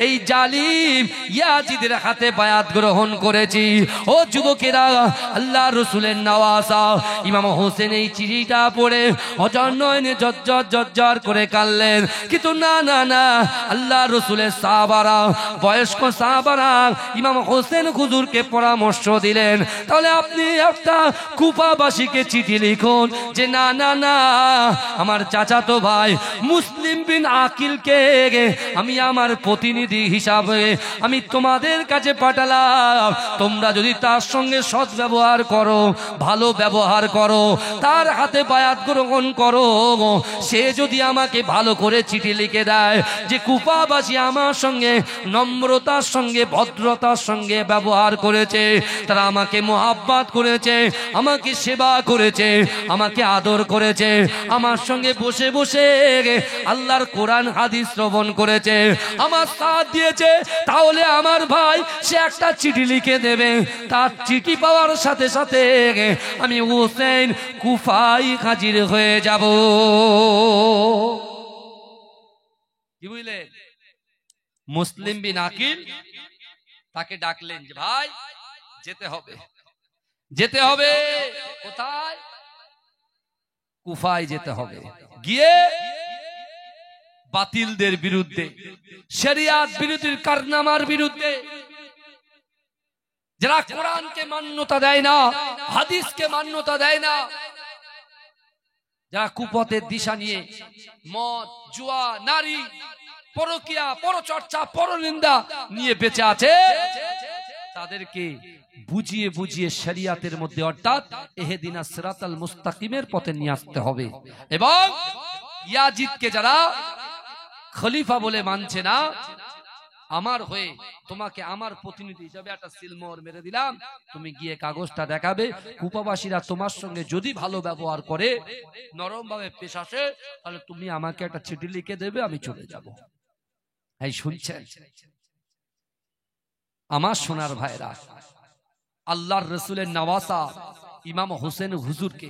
এই জালিম ইয়াজিদের হাতে বায়াত গ্রহণ করেছি। ও যুবকেরা, আল্লাহ রসুলের নওয়াজা ইমাম হোসেন এই চিঠিটা পড়ে অজর নয়নে জজ্জর জজ্জর করে কাঁদলেন, কিন্তু না না না, আল্লাহ রসুলের সাহাবারা, বয়স্ক সাহাবারা ইমাম হোসেন হুজুরকে পরামর্শ দিলেন, তাহলে আপনি একটা কুফাবাসীকে চিঠি লিখুন যে না না না, আমার চাচাতো ভাই মুসলিম বিন আকিলকে আমি আমার প্রতিনিধি হিসাবে আমি তোমাদের কাছে পাঠালাম, তোমরা যদি তার সঙ্গে সৎ ব্যবহার করো, ভালো ব্যবহার করো, তার হাতে বায়াত গ্রহণ করো, সে যদি আমাকে ভালো করে চিঠি লিখে দেয় যে কুফাবাসী আমার সঙ্গে নম্রতার সঙ্গে ভদ্রতার সঙ্গে ব্যবহার করেছে, তারা আমাকে মোহাব্বত করেছে, আমাকে সেবা করেছে, আমাকে আদর করেছে, আমার সঙ্গে বসে বসে আল্লাহর কোরআন হাদিস শ্রবণ করেছে, আমার সাথ দিয়েছে, তাহলে আমার ভাই সে একটা চিঠি লিখে দেবে, তার চিঠি পাওয়ার সাথে সাথে আমি হোসেন কুফায় হাজির হয়ে যাব। কি বুঝলে? মুসলিম বিন আকিল তাকে ডাকলেন যে ভাই যেতে হবে, যেতে হবে। কোথায়? কুফায় যেতে হবে, গিয়ে বাতিলদের বিরুদ্ধে, শরিয়াত বিরোধী কারনামার বিরুদ্ধে, যারা কোরআনকে মান্যতা দেয় না, হাদিসকে মান্যতা দেয় না, যারা কুপথের দিশা নিয়ে মদ, জুয়া, নারী, পরকিয়া, পরচর্চা, পরনিন্দা নিয়ে বেঁচে আছে, তাদেরকে বুঝিয়ে বুঝিয়ে শরিয়াতের মধ্যে অর্থাৎ ইহদিনা সিরাতাল মুস্তাকিমের পথে নিয়ে আসতে হবে। এবং ইয়াজিদকে যারা খলিফা বলে মানছে না, আমার হয়ে তোমাকে আমার প্রতিনিধি হিসাবে একটা সিলমোহর মেরে দিলাম, তুমি গিয়ে কাগজটা দেখাবে, কুফাবাসীরা তোমার সঙ্গে যদি ভালো ব্যবহার করে, নরম ভাবে পেশ আসে, তাহলে তুমি আমাকে একটা চিঠি লিখে দেবে, আমি চলে যাব। এই শুনছেন আমার সোনার ভাইরা, আল্লাহর রসুলের নওয়াসা ইমাম হোসেন হুজুরকে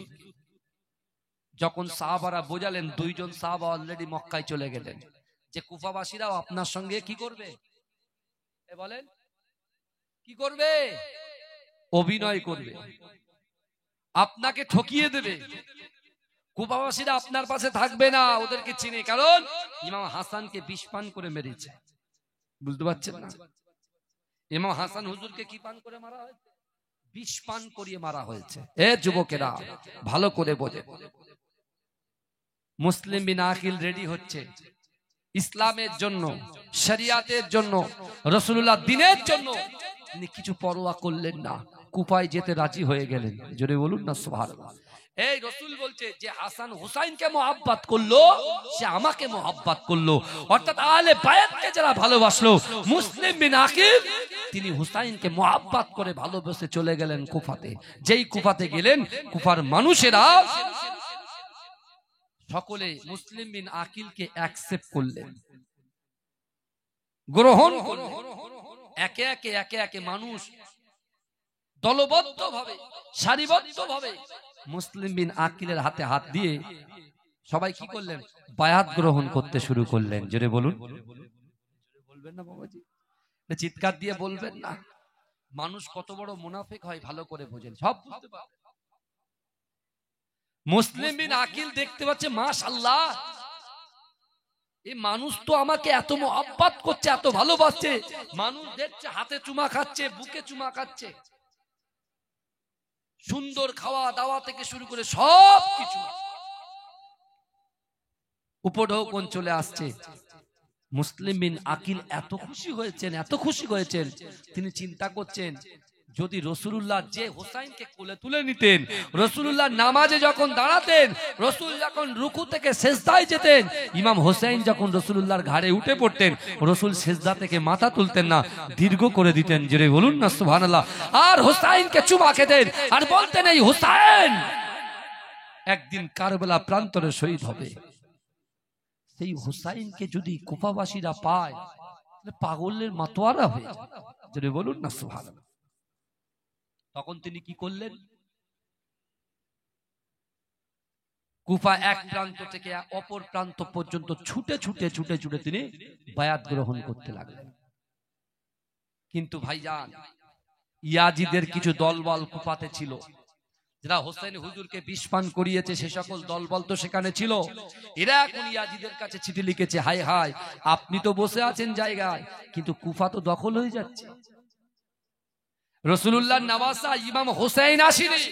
যখন সাহাবারা বোঝালেন, দুইজন সাহাবা অলরেডি মক্কায় চলে গেলেন, যে কুফাবাসীরাও আপনার সঙ্গে কি করবে, বলেন কি করবে? অভিনয় করবে, আপনাকে ঠকিয়ে দেবে। কুফাবাসীরা আপনার পাশে থাকবে না, ওদেরকে চিনে, কারণ ইমাম হাসানকে বিষ পান করে মেরেছে। বুঝতে পারছেন না? ইমাম হাসান হুজুরকে কি পান করে মারা হয়েছে? বিষ পান করিয়ে মারা হয়েছে। এ যুবকেরা ভালো করে বোঝে, মুসলিম বিন আকিল রেডি হচ্ছে ইসলামের জন্য, শরিয়াতের জন্য, রাসূলুল্লাহ দ্বীনের জন্য। তিনি কিছু পরোয়া করলেন না, কুফায় যেতে রাজি হয়ে গেলেন। জোরে বলুন না সুবহানাল্লাহ। এই রাসূল বলছে যে হাসান হুসাইনকে মোহাব্বত করলো, সে আমাকে মোহাব্বত করলো, অর্থাৎ আহলে বায়াতকে যারা ভালোবাসলো, মুসলিম বিন আকিল তিনি হুসাইনকে মোহাব্বত করে ভালোবেসে চলে গেলেন কুফাতে। যেই কুফাতে গেলেন, কুফার মানুষেরা সকলে মুসলিম বিন আকিলকে অ্যাকসেপ্ট করলেন, গ্রহণ করলেন। একে একে একে একে মানুষ দলবদ্ধ ভাবে, সারিবদ্ধ ভাবে মুসলিম বিন আকিলের হাতে হাত দিয়ে সবাই কি করলেন? বায়াত গ্রহণ করতে শুরু করলেন। জোরে বলুন, বলবেন না বাবাজি? চিৎকার দিয়ে বলবেন না? মানুষ কত বড় মুনাফিক হয় ভালো করে বোঝেন, সব বুঝতে পারবেন। মুসলিম বিন আকিল দেখতে পাচ্ছে, মাশাআল্লাহ, এই মানুষ তো আমাকে এত মোহাব্বত করছে, এত ভালোবাসছে। মানুষ দেখছে হাতে চুমা খাচ্ছে, বুকে চুমা খাচ্ছে, সুন্দর খাওয়া দাওয়া থেকে শুরু করে সব কিছু উপঢৌকন চলে আসছে। মুসলিম বিন আকিল এত খুশি হয়েছেন, তিনি চিন্তা করছেন যদি রসুলুল্লাহ যে হোসাইনকে কোলে তুলে নিতেন, রসুলুল্লাহ নামাজে যখন দাঁড়াতেন, রসুল যখন রুকু থেকে সেজদায় যেতেন, ইমাম হোসেন যখন রসুলুল্লাহর ঘাড়ে উঠে পড়তেন, রসুল সেজদা থেকে মাথা তুলতেন না, দীর্ঘ করে দিতেন, জোরে বলুন না সুবহানাল্লাহ। আর হোসাইনকে চুমা খেতেন আর বলতেন এই হোসাইন একদিন কারবালা প্রান্তরে শহীদ হবে। সেই হোসাইনকে যদি কুফাবাসীরা পায় তাহলে পাগলের মাতোয়ারা হয়ে যায়, জোরে বলুন না সুবহানাল্লাহ। তখন তিনি কি করলেন, কুফা এক প্রান্ত থেকে অপর প্রান্ত পর্যন্ত ছুটে তিনি বায়াত গ্রহণ করতে লাগলেন। কিন্তু ভাইজান, ইয়াজিদের কিছু দলবল কুফাতে ছিল, যারা হোসেন হুজুরকে বিষ পান করিয়েছে, সে সকল দলবল তো সেখানে ছিল। এরা এখন ইয়াজিদের কাছে চিঠি লিখেছে, হায় হায় আপনি তো বসে আছেন জায়গায়, কিন্তু কুফা তো দখল হয়ে যাচ্ছে। রাসূলুল্লাহর নওয়াসা ইমাম হোসেন আসেনি,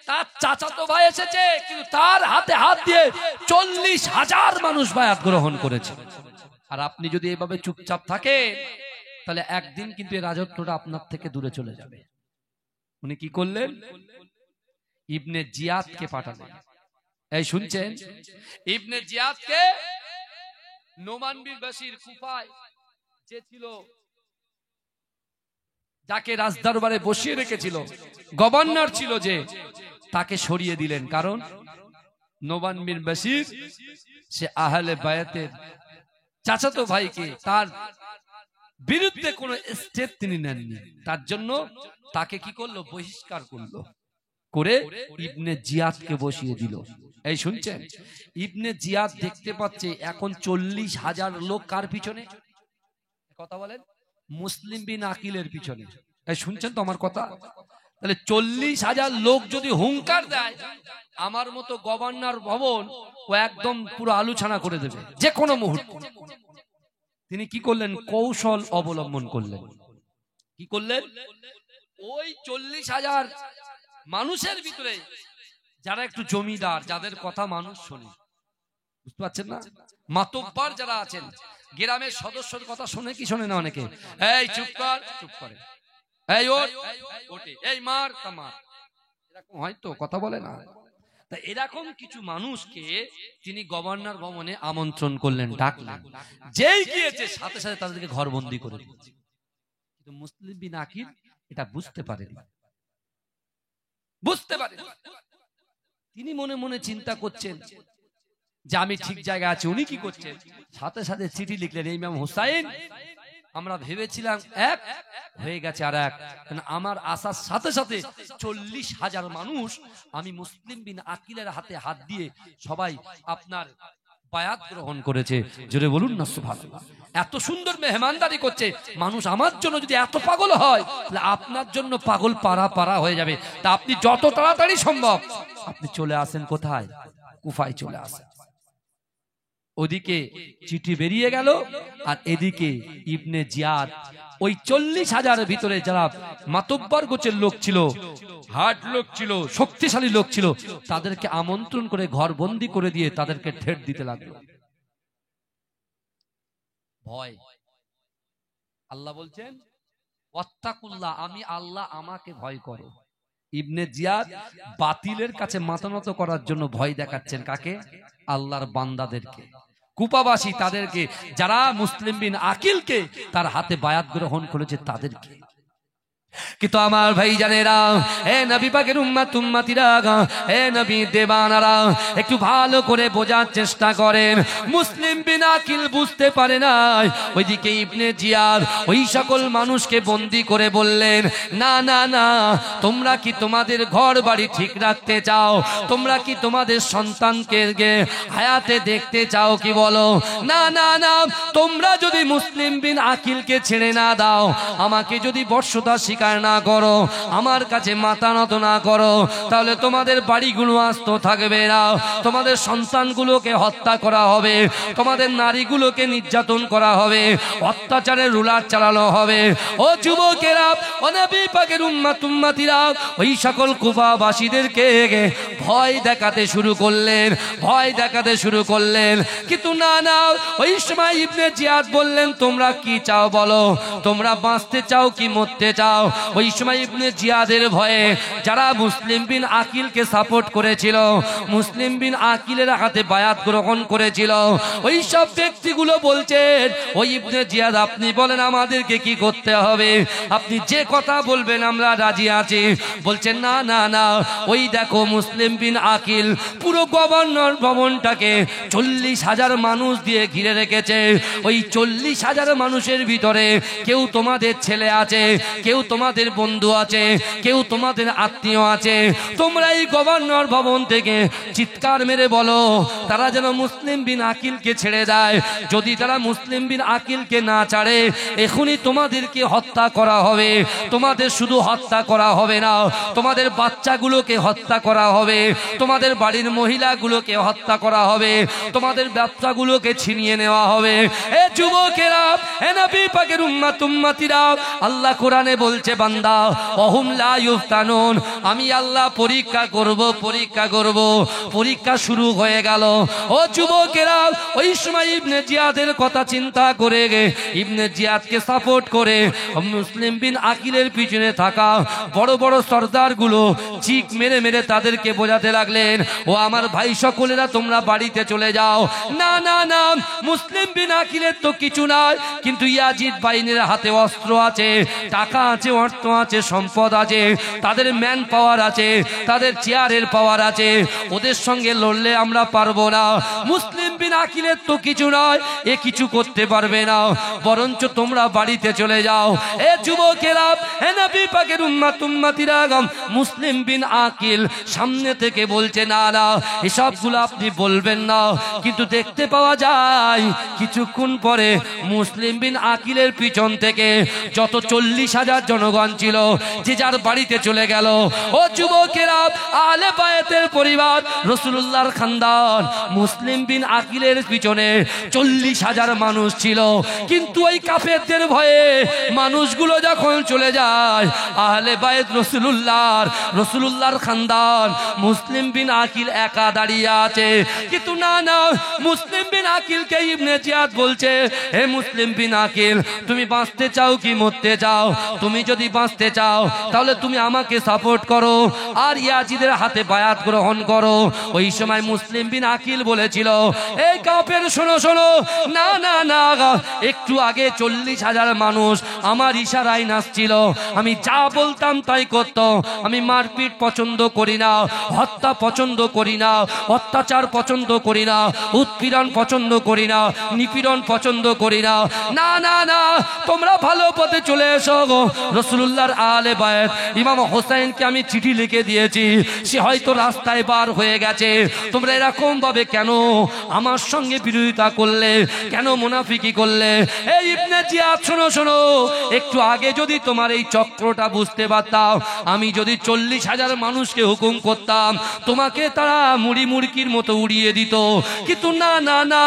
তার চাচাতো ভাই এসেছে, কিন্তু তার হাতে হাত দিয়ে 40,000 মানুষ বায়াত গ্রহণ করেছে। আর আপনি যদি এভাবে চুপচাপ থাকেন তাহলে একদিন কিন্তু এই রাজত্বটা আপনার থেকে দূরে চলে যাবে। উনি কি করলেন, ইবনে জিয়াদকে পাঠালেন। এই শুনছেন, ইবনে জিয়াদকে নোমান বিন বাশির কুফায় যে ছিল, যাকে রাজদরবারে বসিয়ে রেখেছিল, গভর্নর ছিল যে, তাকে সরিয়ে দিলেন। কারণ নোমান বিন বাশির সে আহলে বায়াতের চাচাতো ভাইকে, তার বিরুদ্ধে কোনো স্টেপ তিনি নেননি, তার জন্য তাকে কি করলো, বহিষ্কার করলো, করে ইবনে জিয়াদকে বসিয়ে দিল। এই শুনছেন, ইবনে জিয়াদ দেখতে পাচ্ছে এখন 40,000 লোক কার পিছনে, কথা বলেন, মুসলিম বিন আকিলের পিছনে। এই শুনছেন তো আমার কথা? তাহলে 40,000 লোক যদি হুঙ্কার দেয়, আমার মতো গভর্নর ভবন ও একদম পুরো আলুছানা করে দেবে যে কোনো মুহূর্তে। তিনি কি করলেন, কৌশল অবলম্বন করলেন। কি করলেন, ওই 40,000 মানুষের ভিতরে যারা একটু জমিদার, যাদের কথা মানুষ শোনে, বুঝতে পারছেন না, মাতব্বর যারা আছেন, গ্রামের সদস্যর কথা শোনে কি শোনে না অনেকে, এই চুপ কর, চুপ করে, এই ওঠ, ওঠে, এই মার তা মার, এরকম হয়তো কথা বলে না। তা এরকম কিছু মানুষকে তিনি গভর্নর ভবনে আমন্ত্রণ করলেন, ডাকলেন, যেই গিয়েছে সাথে সাথে তাদেরকে ঘরবন্দি করে দিয়েছে। কিন্তু মুসলিম বিন আকিল এটা বুঝতে পারেনি, তিনি মনে মনে চিন্তা করছেন যে আমি ঠিক জায়গায় আছি। উনি কি করছেন, সাথে সাথে চিঠি লিখলেন, ইমাম হোসাইন আমরা ভেবেছিলাম এক, হয়ে গেছে আর এক। আমার আসার সাথে সাথে 40,000 মানুষ, আমি মুসলিম বিন আকিলের হাতে হাত দিয়ে সবাই আপনার বায়াত গ্রহণ করেছে। জোরে বলুন না সুবহানাল্লাহ। এত সুন্দর মেহমানদারি করছে মানুষ। আমার জন্য যদি এত পাগল হয়, তাহলে আপনার জন্য পাগল পাড়া পাড়া হয়ে যাবে। তা আপনি যত তাড়াতাড়ি সম্ভব আপনি চলে আসেন, কোথায়, কুফায় চলে আসেন। ওদিকে চিঠি বেরিয়ে গেল, আর এদিকে ইবনে জিয়াদ ওই 40,000 ভিতরে যারা মাতব্বর গোছের লোক ছিল, হার্ড লোক ছিল, শক্তিশালী লোক ছিল, তাদেরকে আমন্ত্রণ করে ঘর বন্দি করে দিয়ে তাদেরকে ঠেট দিতে লাগলো। ভয়, আল্লাহ বলছেন ওয়াত্তাকুল্লাহ, আমি আল্লাহ, আমাকে ভয় করো। ইবনে জিয়াদ বাতিলের কাছে মাথা নত করার জন্য ভয় দেখাচ্ছেন কাকে, আল্লাহর বান্দাদেরকে, কুফাবাসী তাদেরকে, যারা মুসলিম বিন আকিলকে তার হাতে বায়াত গ্রহণ করেছে তাদেরকে। কিন্তু আমার ভাই জানেরা, হে নবী পাকের উম্মত উম্মতিরা, হে নবী দেবানারা, একটু ভালো করে বোঝার চেষ্টা করেন। মুসলিম বিন আকিল বুঝতে পারে না। ওইদিকে ইবনে জিয়াদ ওই সকল মানুষকে বন্দী করে বললেন, না না না, তোমরা কি তোমাদের ঘর বাড়ি ঠিক রাখতে চাও? তোমরা কি তোমাদের সন্তানকে হায়াতে দেখতে চাও কি বলো? না না না, তোমরা যদি মুসলিম বিন আকিলকে ছেড়ে না দাও, আমাকে যদি বর্ষতা শিকার স্বীকার না করো, আমার কাছে মাথা নত না করো, তাহলে তোমাদের বাড়িগুলো আস্ত থাকবে না, তোমাদের সন্তানগুলোকে হত্যা করা হবে, তোমাদের নারীগুলোকে নির্যাতন করা হবে, অত্যাচারের রুলার চালানো হবে। ও যুবকেরা, ও নবী পাকের উম্মতিরা ওই সকল কুফাবাসীদেরকে ভয় দেখাতে শুরু করলেন, ভয় দেখাতে শুরু করলেন। কিন্তু না না, ওই সময় ইবনে জিয়াদ বললেন, তোমরা কি চাও বলো, তোমরা বাঁচতে চাও কি মরতে চাও? ওই সময় ইবনে জিয়াদের ভয়ে যারা মুসলিম বিন আকিলকে সাপোর্ট করেছিল, মুসলিম বিন আকিলের হাতে বায়াত গ্রহণ করেছিল, ওই সব ব্যক্তিগুলো বলছেন, ওই ইবনে জিয়াদ আপনি বলেন আমাদেরকে কি করতে হবে, আপনি যে কথা বলবেন আমরা রাজি আছি। বলছেন না না না, ওই দেখো মুসলিম বিন আকিল পুরো গভর্নর ভবনটাকে 40,000 মানুষ দিয়ে ঘিরে রেখেছে। ওই 40,000 মানুষের ভিতরে কেউ তোমাদের ছেলে আছে, কেউ তোমাদের বন্ধু আছে, কেউ তোমাদের আত্মীয় আছে। তোমরা এই গভর্নর ভবন থেকে চিৎকার মেরে বলো তারা যেন মুসলিম বিন আকিলকে ছেড়ে দেয়। যদি তারা মুসলিম বিন আকিলকে না ছাড়ে, এখনই তোমাদেরকে হত্যা করা হবে। তোমাদের শুধু হত্যা করা হবে না, তোমাদের বাচ্চাগুলোকে হত্যা করা হবে, তোমাদের বাড়ির মহিলাগুলোকে হত্যা করা হবে, তোমাদের ব্যবসাগুলোকে ছিনিয়ে নেওয়া হবে। এ যুবকেরা, এ নবী পাকের উম্মতিরা, আল্লাহ কোরআনে বলছে বান্দা ওহুম লা ইফতানুন, আমি আল্লাহ পরীক্ষা করব, পরীক্ষা করব। পরীক্ষা শুরু হয়ে গেল। ও যুবকেরা, ওই সময় ইবনে জিয়াদের কথা চিন্তা করে ইবনে জিয়াদকে সাপোর্ট করে মুসলিম বিন আকিলের পিছনে থাকা বড় বড় সর্দারগুলো চিক মেরে মেরে তাদেরকে বোঝাতে লাগলেন, ও আমার ভাই সকলেরা তোমরা বাড়িতে চলে যাও। না না না, মুসলিম বিন আকিলের তো কিছু নাই, কিন্তু ইয়াজিদ বাহিনীর হাতে অস্ত্র আছে, টাকা আছে, অর্থ আছে, সম্পদ আছে, তাদের ম্যান পাওয়ার আছে, তাদের চেয়ারের পাওয়ার আছে, ওদের সঙ্গে লড়লে আমরা পারবো না। মুসলিম বিন আকিলের তো কিছু নয়, এ কিছু করতে পারবে না, বরঞ্চ তোমরা বাড়িতে চলে যাও। এ যুবকেরা, এ নবী পাকের উম্মতিরা, মুসলিম বিন আকিল সামনে থেকে বলছে না না, এসবগুলো আপনি বলবেন না। কিন্তু দেখতে পাওয়া যায় কিছুক্ষণ পরে মুসলিম বিন আকিলের পিছন থেকে যত 40,000 জনগণ ছিল যে যার বাড়িতে চলে গেল। ও যুবকেরা, আহলে বায়াতের পরিবার, রাসূলুল্লাহর খানদান, মুসলিম বিন আকিলের পিছনে 40,000 মানুষ ছিল। কিন্তু ওই কাফেরদের ভয়ে মানুষগুলো যখন চলে যায়, আহলে বায়াত রাসূলুল্লাহর খানদান মুসলিম বিন আকিল একা দাঁড়িয়ে আছে। কিন্তু না না, মুসলিম বিন আকিলকে ইবনে জিয়াদ বলছে, হে মুসলিম বিন আকিল, তুমি বাঁচতে চাও কি মরতে চাও? তুমি যদি বাঁচতে চাও তাহলে তুমি আমাকে সাপোর্ট করো আর ইয়াজিদের হাতে বায়াত গ্রহণ করো। ওই সময় মুসলিম বিন আকিল বলেছিল, এই কাফের শোনো শোনো, না না না, একটু আগে 40,000 মানুষ আমার ইশারায় নাচছিল, আমি যা বলতাম তাই করত। আমি মারপিট পছন্দ করি না, হত্যা পছন্দ করি না, অত্যাচার পছন্দ করি না, উৎপীড়ন পছন্দ করি না, নিপীড়ন পছন্দ করি না। না না না, তোমরা ভালো পথে চলে এসো। রাসূলুল্লাহর আহলে বায়াত ইমাম হোসেনকে আমি চিঠি লিখে দিয়েছি, সে হয়তো রাস্তায় বার হয়ে গেছে। তোমরা এরকম ভাবে কেন আমার সঙ্গে বিরোধিতা করলে, কেন মুনাফিকি করলে? এই ইবনে জিয়াদ, শোনো শোনো, একটু আগে যদি তোমার এই চক্রটা বুঝতে পারতাম, আমি যদি 40,000 মানুষকে হুকুম করতাম, তোমাকে তারা মুড়ি মুড়কির মতো উড়িয়ে দিত। কিন্তু না না না,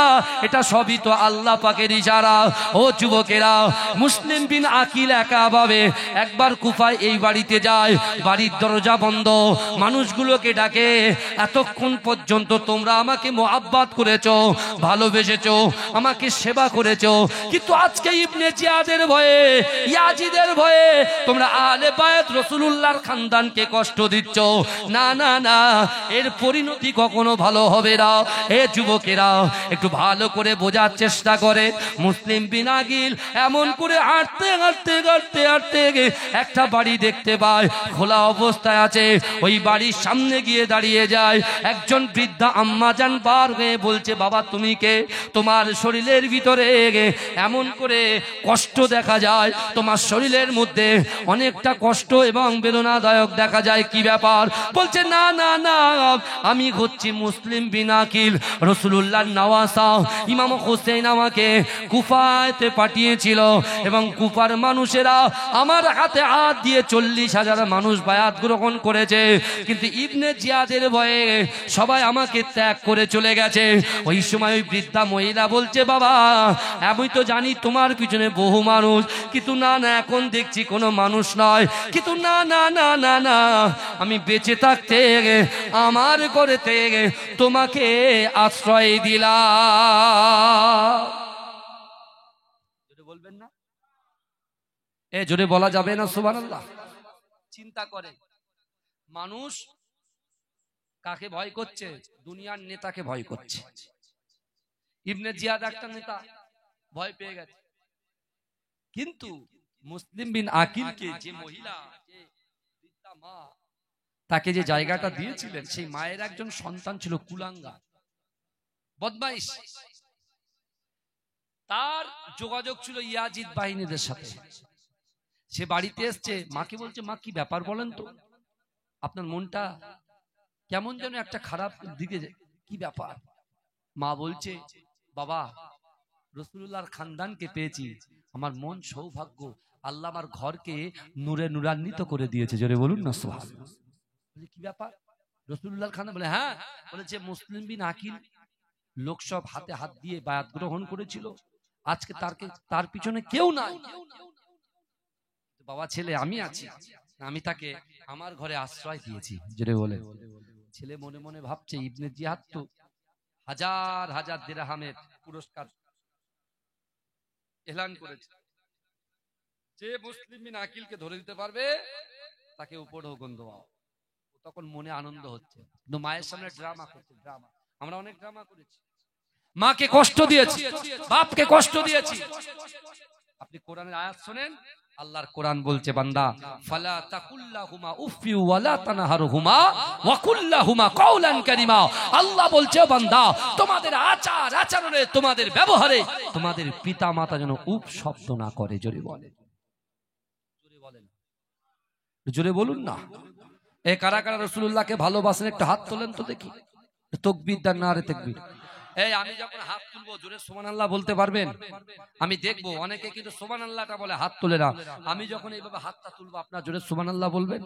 এটা সবই তো আল্লাহ পাকের ইশারা। ও যুবকেরা, মুসলিম বিন আকিল একা ভাবে একবার কুফায় এই বাড়িতে যায়, বাড়ির দরজা বন্ধ, মানুষগুলোকে ডাকে, এতক্ষণ পর্যন্ত তোমরা আমাকে মোহাব্বত করেছো, ভালোবেসেছো, আমাকে সেবা করেছো, কিন্তু আজকে ইবনে জিয়াদের ভয়ে, ইয়াজিদের ভয়ে তোমরা আহলে বায়াত রাসূলুল্লাহর খানদানকে কষ্ট দিচ্ছ। না না না, এর পরিণতি কখনো ভালো হবে না। এ যুবকেরা, একটু ভালো করে বোঝার চেষ্টা করে। মুসলিম বিন আকিল এমন করে হাঁটতে হাঁটতে হাঁটতে হাঁটতে একটা বাড়ি দেখতে পায়, খোলা অবস্থায় আছে। ওই বাড়ির সামনে গিয়ে দাঁড়িয়ে যায়, একজন বৃদ্ধা আম্মা জান বার হয়ে বলছে, বাবা তুমি কে? তোমার শরীরের ভিতরে এমন করে কষ্ট দেখা যায়, তোমার শরীরের মধ্যে অনেকটা কষ্ট এবং বেদনাদায়ক দেখা যায়, কি ব্যাপার? বলছে না না না, আমি হচ্ছি মুসলিম বিন আকিল। রাসূলুল্লাহর নওয়াসা ইমাম হোসেন আমাকে কুফাতে পাঠিয়েছিল এবং কুফার মানুষেরা আমার হাতে হাত দিয়ে 40,000 মানুষ বায়াত গ্রহণ করেছে, কিন্তু ইবনে জিয়াদের ভয়ে সবাই আমাকে ত্যাগ করে চলে গেছে। ওই সময় ওই বৃদ্ধা মহিলা বলছে বাবা আমি তো জানি তোমার পিছনে বহু মানুষ, কিন্তু না না এখন দেখছি কোনো মানুষ নয়, কিন্তু না না না না না আমি বেঁচে থাকতে আমার ঘরেতে তোমাকে আশ্রয় দিলাম। বলবেন না? এ জোরে বলা যাবে না সুবহানাল্লাহ? চিন্তা করে মানুষ কাকে ভয় করছে? দুনিয়ার নেতাকে ভয় করছে। ইবনে জিয়াদ একটা নেতা, ভয় পেয়ে গেছে, কিন্তু মুসলিম বিন আকিলকে যে মহিলা, যে বৃদ্ধা মা তাকে যে জায়গাটা দিয়েছিলেন, সেই মায়ের একজন সন্তান ছিল কুলাঙ্গা, বদমাইশ। তার যোগাযোগ ছিল ইয়াজিদ বাহিনীদের সাথে। সে বাড়িতে এসছে, মাকে বলছে মা কি ব্যাপার বলেন তো, আপনার মনটা কেমন যেন একটা খারাপ দিকে, কি ব্যাপার? মা বলছে বাবা রাসূলুল্লাহর খানদানকে পেয়েছি, আমার মন সৌভাগ্য, আল্লাহ আমার ঘরকে নূরে নূরান্বিত করে দিয়েছে। জোরে বলুন না সুবহানাল্লাহ। কি ব্যাপার? রাসূলুল্লাহর খানদান? বলে হ্যাঁ, বলেছে মুসলিম বিন আকিল লোক সব হাতে হাত দিয়ে বায়াত গ্রহণ করেছিল, আজকে তার পিছনে কেউ নাই। বাবা ছেলে আমি আছি, আমি তাকে আমার ঘরে আশ্রয় দিয়েছি। জোরে বলে। ছেলে মনে মনে ভাবছে ইবনে জিয়াদ তো হাজার হাজার দিরহামের পুরস্কার এলান করেছে, যে মুসলিম বিন আকিলকে ধরে দিতে পারবে তাকে উপরেও গন্ধ। তখন মনে আনন্দ হচ্ছে, কিন্তু মায়ের সামনে ড্রামা করছে। ড্রামা আমরা অনেক ড্রামা করেছি, মাকে কষ্ট দিয়েছি, বাপকে কষ্ট দিয়েছি। আপনি কোরআনের আয়াত শুনেন, আল্লাহর কোরআন বলছে বান্দা ফালা তাকুল্লাহুমা উফি ওয়ালা তানহারহুমা ওয়া কুল্লাহুমা কাওলান কারীমা। আল্লাহ বলছে বান্দা তোমাদের আচার আচরণে, তোমাদের ব্যবহারে তোমাদের পিতামাতা যেন উপ শব্দ না করে। জোরে বলেন, জোরে বলেন, জোরে বলুন না। এ কারা কারা রাসূলুল্লাহকে ভালোবাসেন একটু হাত তোলেন তো দেখি। তাকবীর দেন, নারে তাকবীর। এই আমি যখন হাত তুলবো জোরে সুবহানাল্লাহ বলতে পারবেন? আমি দেখবো অনেকে কিন্তু সুবহানাল্লাহটা বলে হাত তোলে না। আমি যখন এইভাবে হাতটা তুলবো আপনার জোরে সুবহানাল্লাহ বলবেন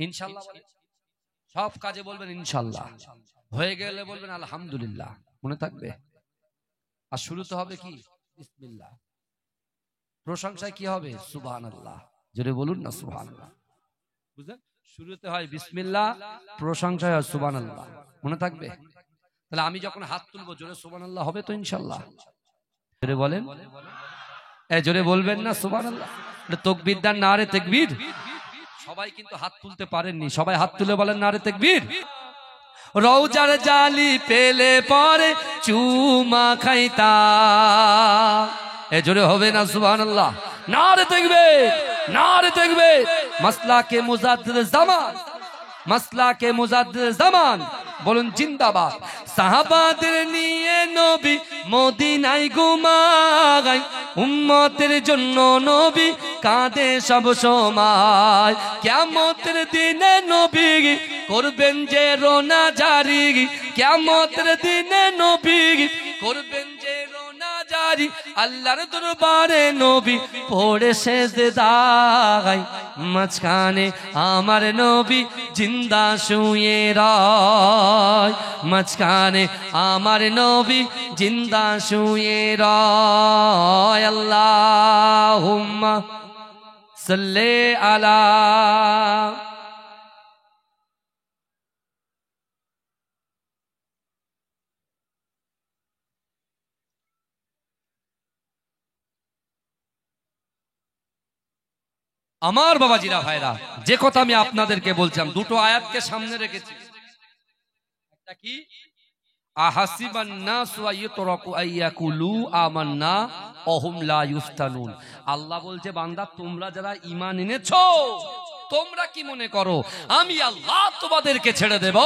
ইনশাআল্লাহ। সব কাজে বলবেন ইনশাআল্লাহ, হয়ে গেলে বলবেন আলহামদুলিল্লাহ, মনে থাকবে। আর শুরুতে হবে কি বিসমিল্লাহ, প্রশংসায় কি হবে সুবহানাল্লাহ। জোরে বলুন না সুবহানাল্লাহ। বুঝলেন? শুরুতে হয় বিসমিল্লাহ, প্রশংসায় হয় সুবহানাল্লাহ, মনে থাকবে। তাহলে আমি যখন হাত তুলবো জোরে সুবহানাল্লাহ হবে তো ইনশাআল্লাহ? জোরে বলেন, জোরে বলবেন না সুবহানাল্লাহ? তাকবীর দেন, নারে তাকবীর। সবাই কিন্তু হাত তুলতে পারেননি, সবাই হাত তুলে বলেন নারে তাকবীর। রওজার জালি পেলে পরে চুমা খাইতা, জোরে হবে না সুবহানাল্লাহ? নারে তাকবীর, নারে তাকবীর। মাসলাকে মুজাদ্দিদ জামান, মাসলাকে মুজাদ্দিদ জামান বলুন জিন্দাবাদ। সাহাবাদের নিয়ে নবী মদিনায় ঘুমায়, উম্মতের জন্য নবী কাঁদে সব সময়। কিয়ামতের দিনে নবী করবেন যে রোনা জারি, কিয়ামতের দিনে নবী করবেন যে রোনা জারি। আল্লাহর দরবারে নবী পড়ে সেজদায়, মাঝখানে আমার নবী জিন্দা শুয়ে রয়, মাঝখানে আমার নবী জিন্দা শুয়ে রয়। আল্লাহুম্মা সাল্লি আলা। আমার বাবাজিরা ভাইরা, যে কথা আমি আপনাদেরকে বলছিলাম, দুটো আয়াতকে সামনে রেখেছি। একটা কি আহাসিবান নাসু আইয়ুতরাকু আইয়াকুলু আমান্না ওয়া হুম লা ইফতানুন। আল্লাহ বলছে বান্দা তোমরা যারা ঈমান এনেছো তোমরা কি মনে করো আমি আল্লাহ তোমাদেরকে ছেড়ে দেব?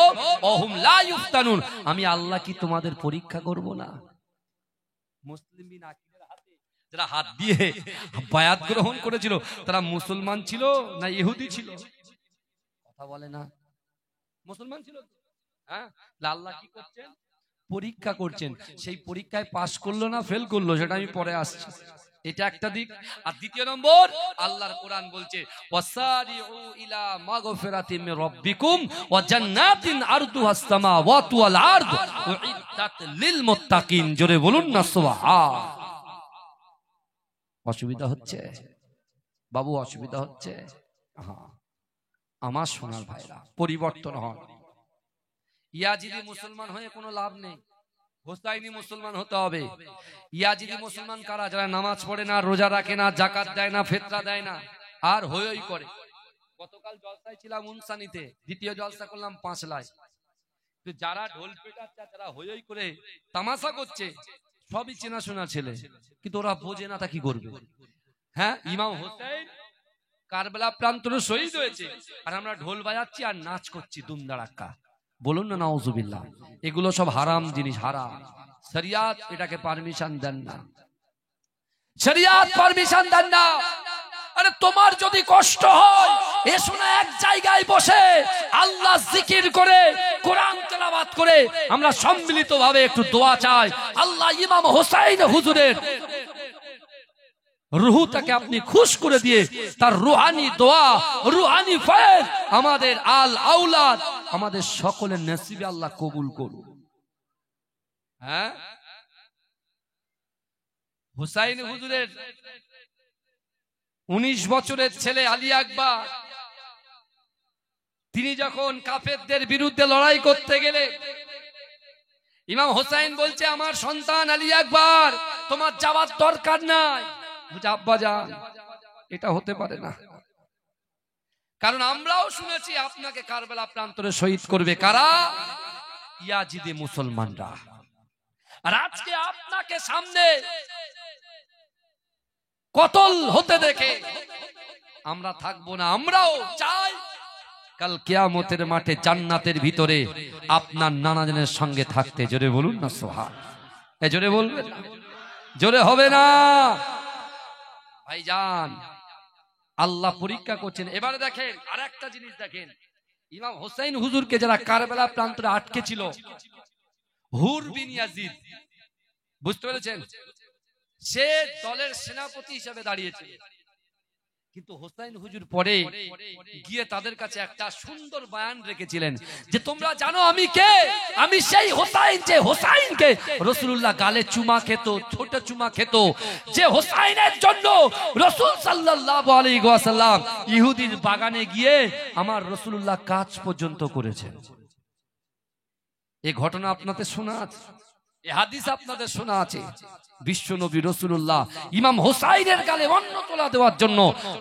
ওহুম লা ইফতানুন, আমি আল্লাহ কি তোমাদের পরীক্ষা করব না? মুসলিম বিন আকিলের হাতে যারা হাত দিয়ে বায়াত গ্রহণ করেছিল তারা মুসলমান ছিল না ইহুদি ছিল? কথা বলে না। মুসলমান ছিল। হ্যাঁ, আল্লাহ কি করছেন? পরীক্ষা করছেন। সেই পরীক্ষায় পাস করলো না ফেল করলো সেটা আমি পরে আসছি। এটা একটা দিক। আর দ্বিতীয় নম্বর, আল্লাহর কোরআন বলছে ওয়াসারিউ ইলা মাগফিরাতিম মির রাব্বিকুম ওয়া জান্নাতিন আরদুহাস সামাওয়াতু ওয়াল আরদ উইদ্দাত লিল মুত্তাকিন। জোরে বলুন না সুবহান। অসুবিধা হচ্ছে বাবু? অসুবিধা হচ্ছে? হ্যাঁ, আমার সোনার ভাইরা, পরিবর্তন হন। ইয়াজিদি মুসলমান হয়ে কোনো লাভ নেই, হোসাইনি মুসলমান হতে হবে। ইয়াজিদি মুসলমান কারা? যারা নামাজ পড়ে না, রোজা রাখে না, জাকাত দেয় না, ফিতরা দেয় না, আর হই করে। গতকাল জলসায় ছিলাম উনসানিতে, দ্বিতীয় জলসা করলাম পাঁচলায়। তো যারা ঢোল পেটাচ্ছে, যারা হই করে তামাশা করছে, সবই চেনাশোনা ছেলে, কিন্তু ওরা বোঝে না তা কি করবে। হ্যাঁ, ইমাম হোসেন কারবালা প্রান্তরে শহীদ হয়েছে, আর আমরা ঢোল বাজাচ্ছি আর নাচ করছি দুমদাড়াক্কা। বলুন না নাউজুবিল্লাহ। এগুলো সব হারাম জিনিস, হারাম। শরিয়াত এটাকে পারমিশন দেন না, শরিয়াত পারমিশন দেন না। আরে তোমার যদি কষ্ট হয়, এসো না এক জায়গায় বসে আল্লাহ জিকির করে, কোরআন তেলাওয়াত করে আমরা সম্মিলিতভাবে একটু দোয়া চাই। আল্লাহ ইমাম হোসেন হুজুরের রুহটাকে আপনি খুশ করে দিয়ে তার রুহানি দোয়া, রুহানি ফয়েজ আমাদের আল আওলাদ, আমাদের সকলের নসিবে আল্লাহ কবুল করুন। হ্যাঁ, হুসাইন হুজুরের 19 বছরের ছেলে আলী আকবর, তিনি যখন কাফেরদের বিরুদ্ধে লড়াই করতে গেলে ইমাম হোসেন বলছে আমার সন্তান আলী আকবর তোমার যাওয়ার দরকার নাই। আব্বা যান, এটা হতে পারে না, কারণ আমরাও শুনেছি আপনাকে কারবালা প্রান্তরে শহীদ করবে কারা? ইয়াজিদি মুসলমানরা। আর আজকে আপনাকে সামনে কতল হতে দেখে আমরা থাকবো না। আমরাও চাই কাল কিয়ামতের মাঠে জান্নাতের ভিতরে আপনার নানাজনের সঙ্গে থাকতে। জোরে বলুন না সুবহান। জোরে বলবেন না, জোরে হবে না ভাইজান। আল্লাহ পরীক্ষা করছেন। এবারে দেখেন আর একটা জিনিস দেখেন, ইমাম হোসেন হুজুরকে যারা কারবালা প্রান্তরে আটকে ছিল, হুর বিন ইয়াজিদ, বুঝতে পেরেছেন, সে দলের সেনাপতি হিসেবে দাঁড়িয়েছে। কিন্তু হোসেন হুজুর পরে গিয়ে তাদের কাছে একটা সুন্দর বয়ান রেখেছিলেন যে তোমরা জানো আমি কে? আমি সেই হোসেন, যে হোসেনকে রাসূলুল্লাহ গালে চুমা খেত, ছোট চুমা খেত, যে হোসেনের জন্য রাসূল সাল্লাল্লাহু আলাইহি ওয়াসাল্লাম ইহুদির বাগানে গিয়ে আমার রাসূলুল্লাহ কাজ পর্যন্ত করেছেন। এই ঘটনা আপনাদের শোনা আছে, এই হাদিস আপনাদের শোনা আছে। বিশ্ব নবী রাসূলুল্লাহ ইমাম হোসাইনের গালে অন্ন তোলা দেওয়ার জন্য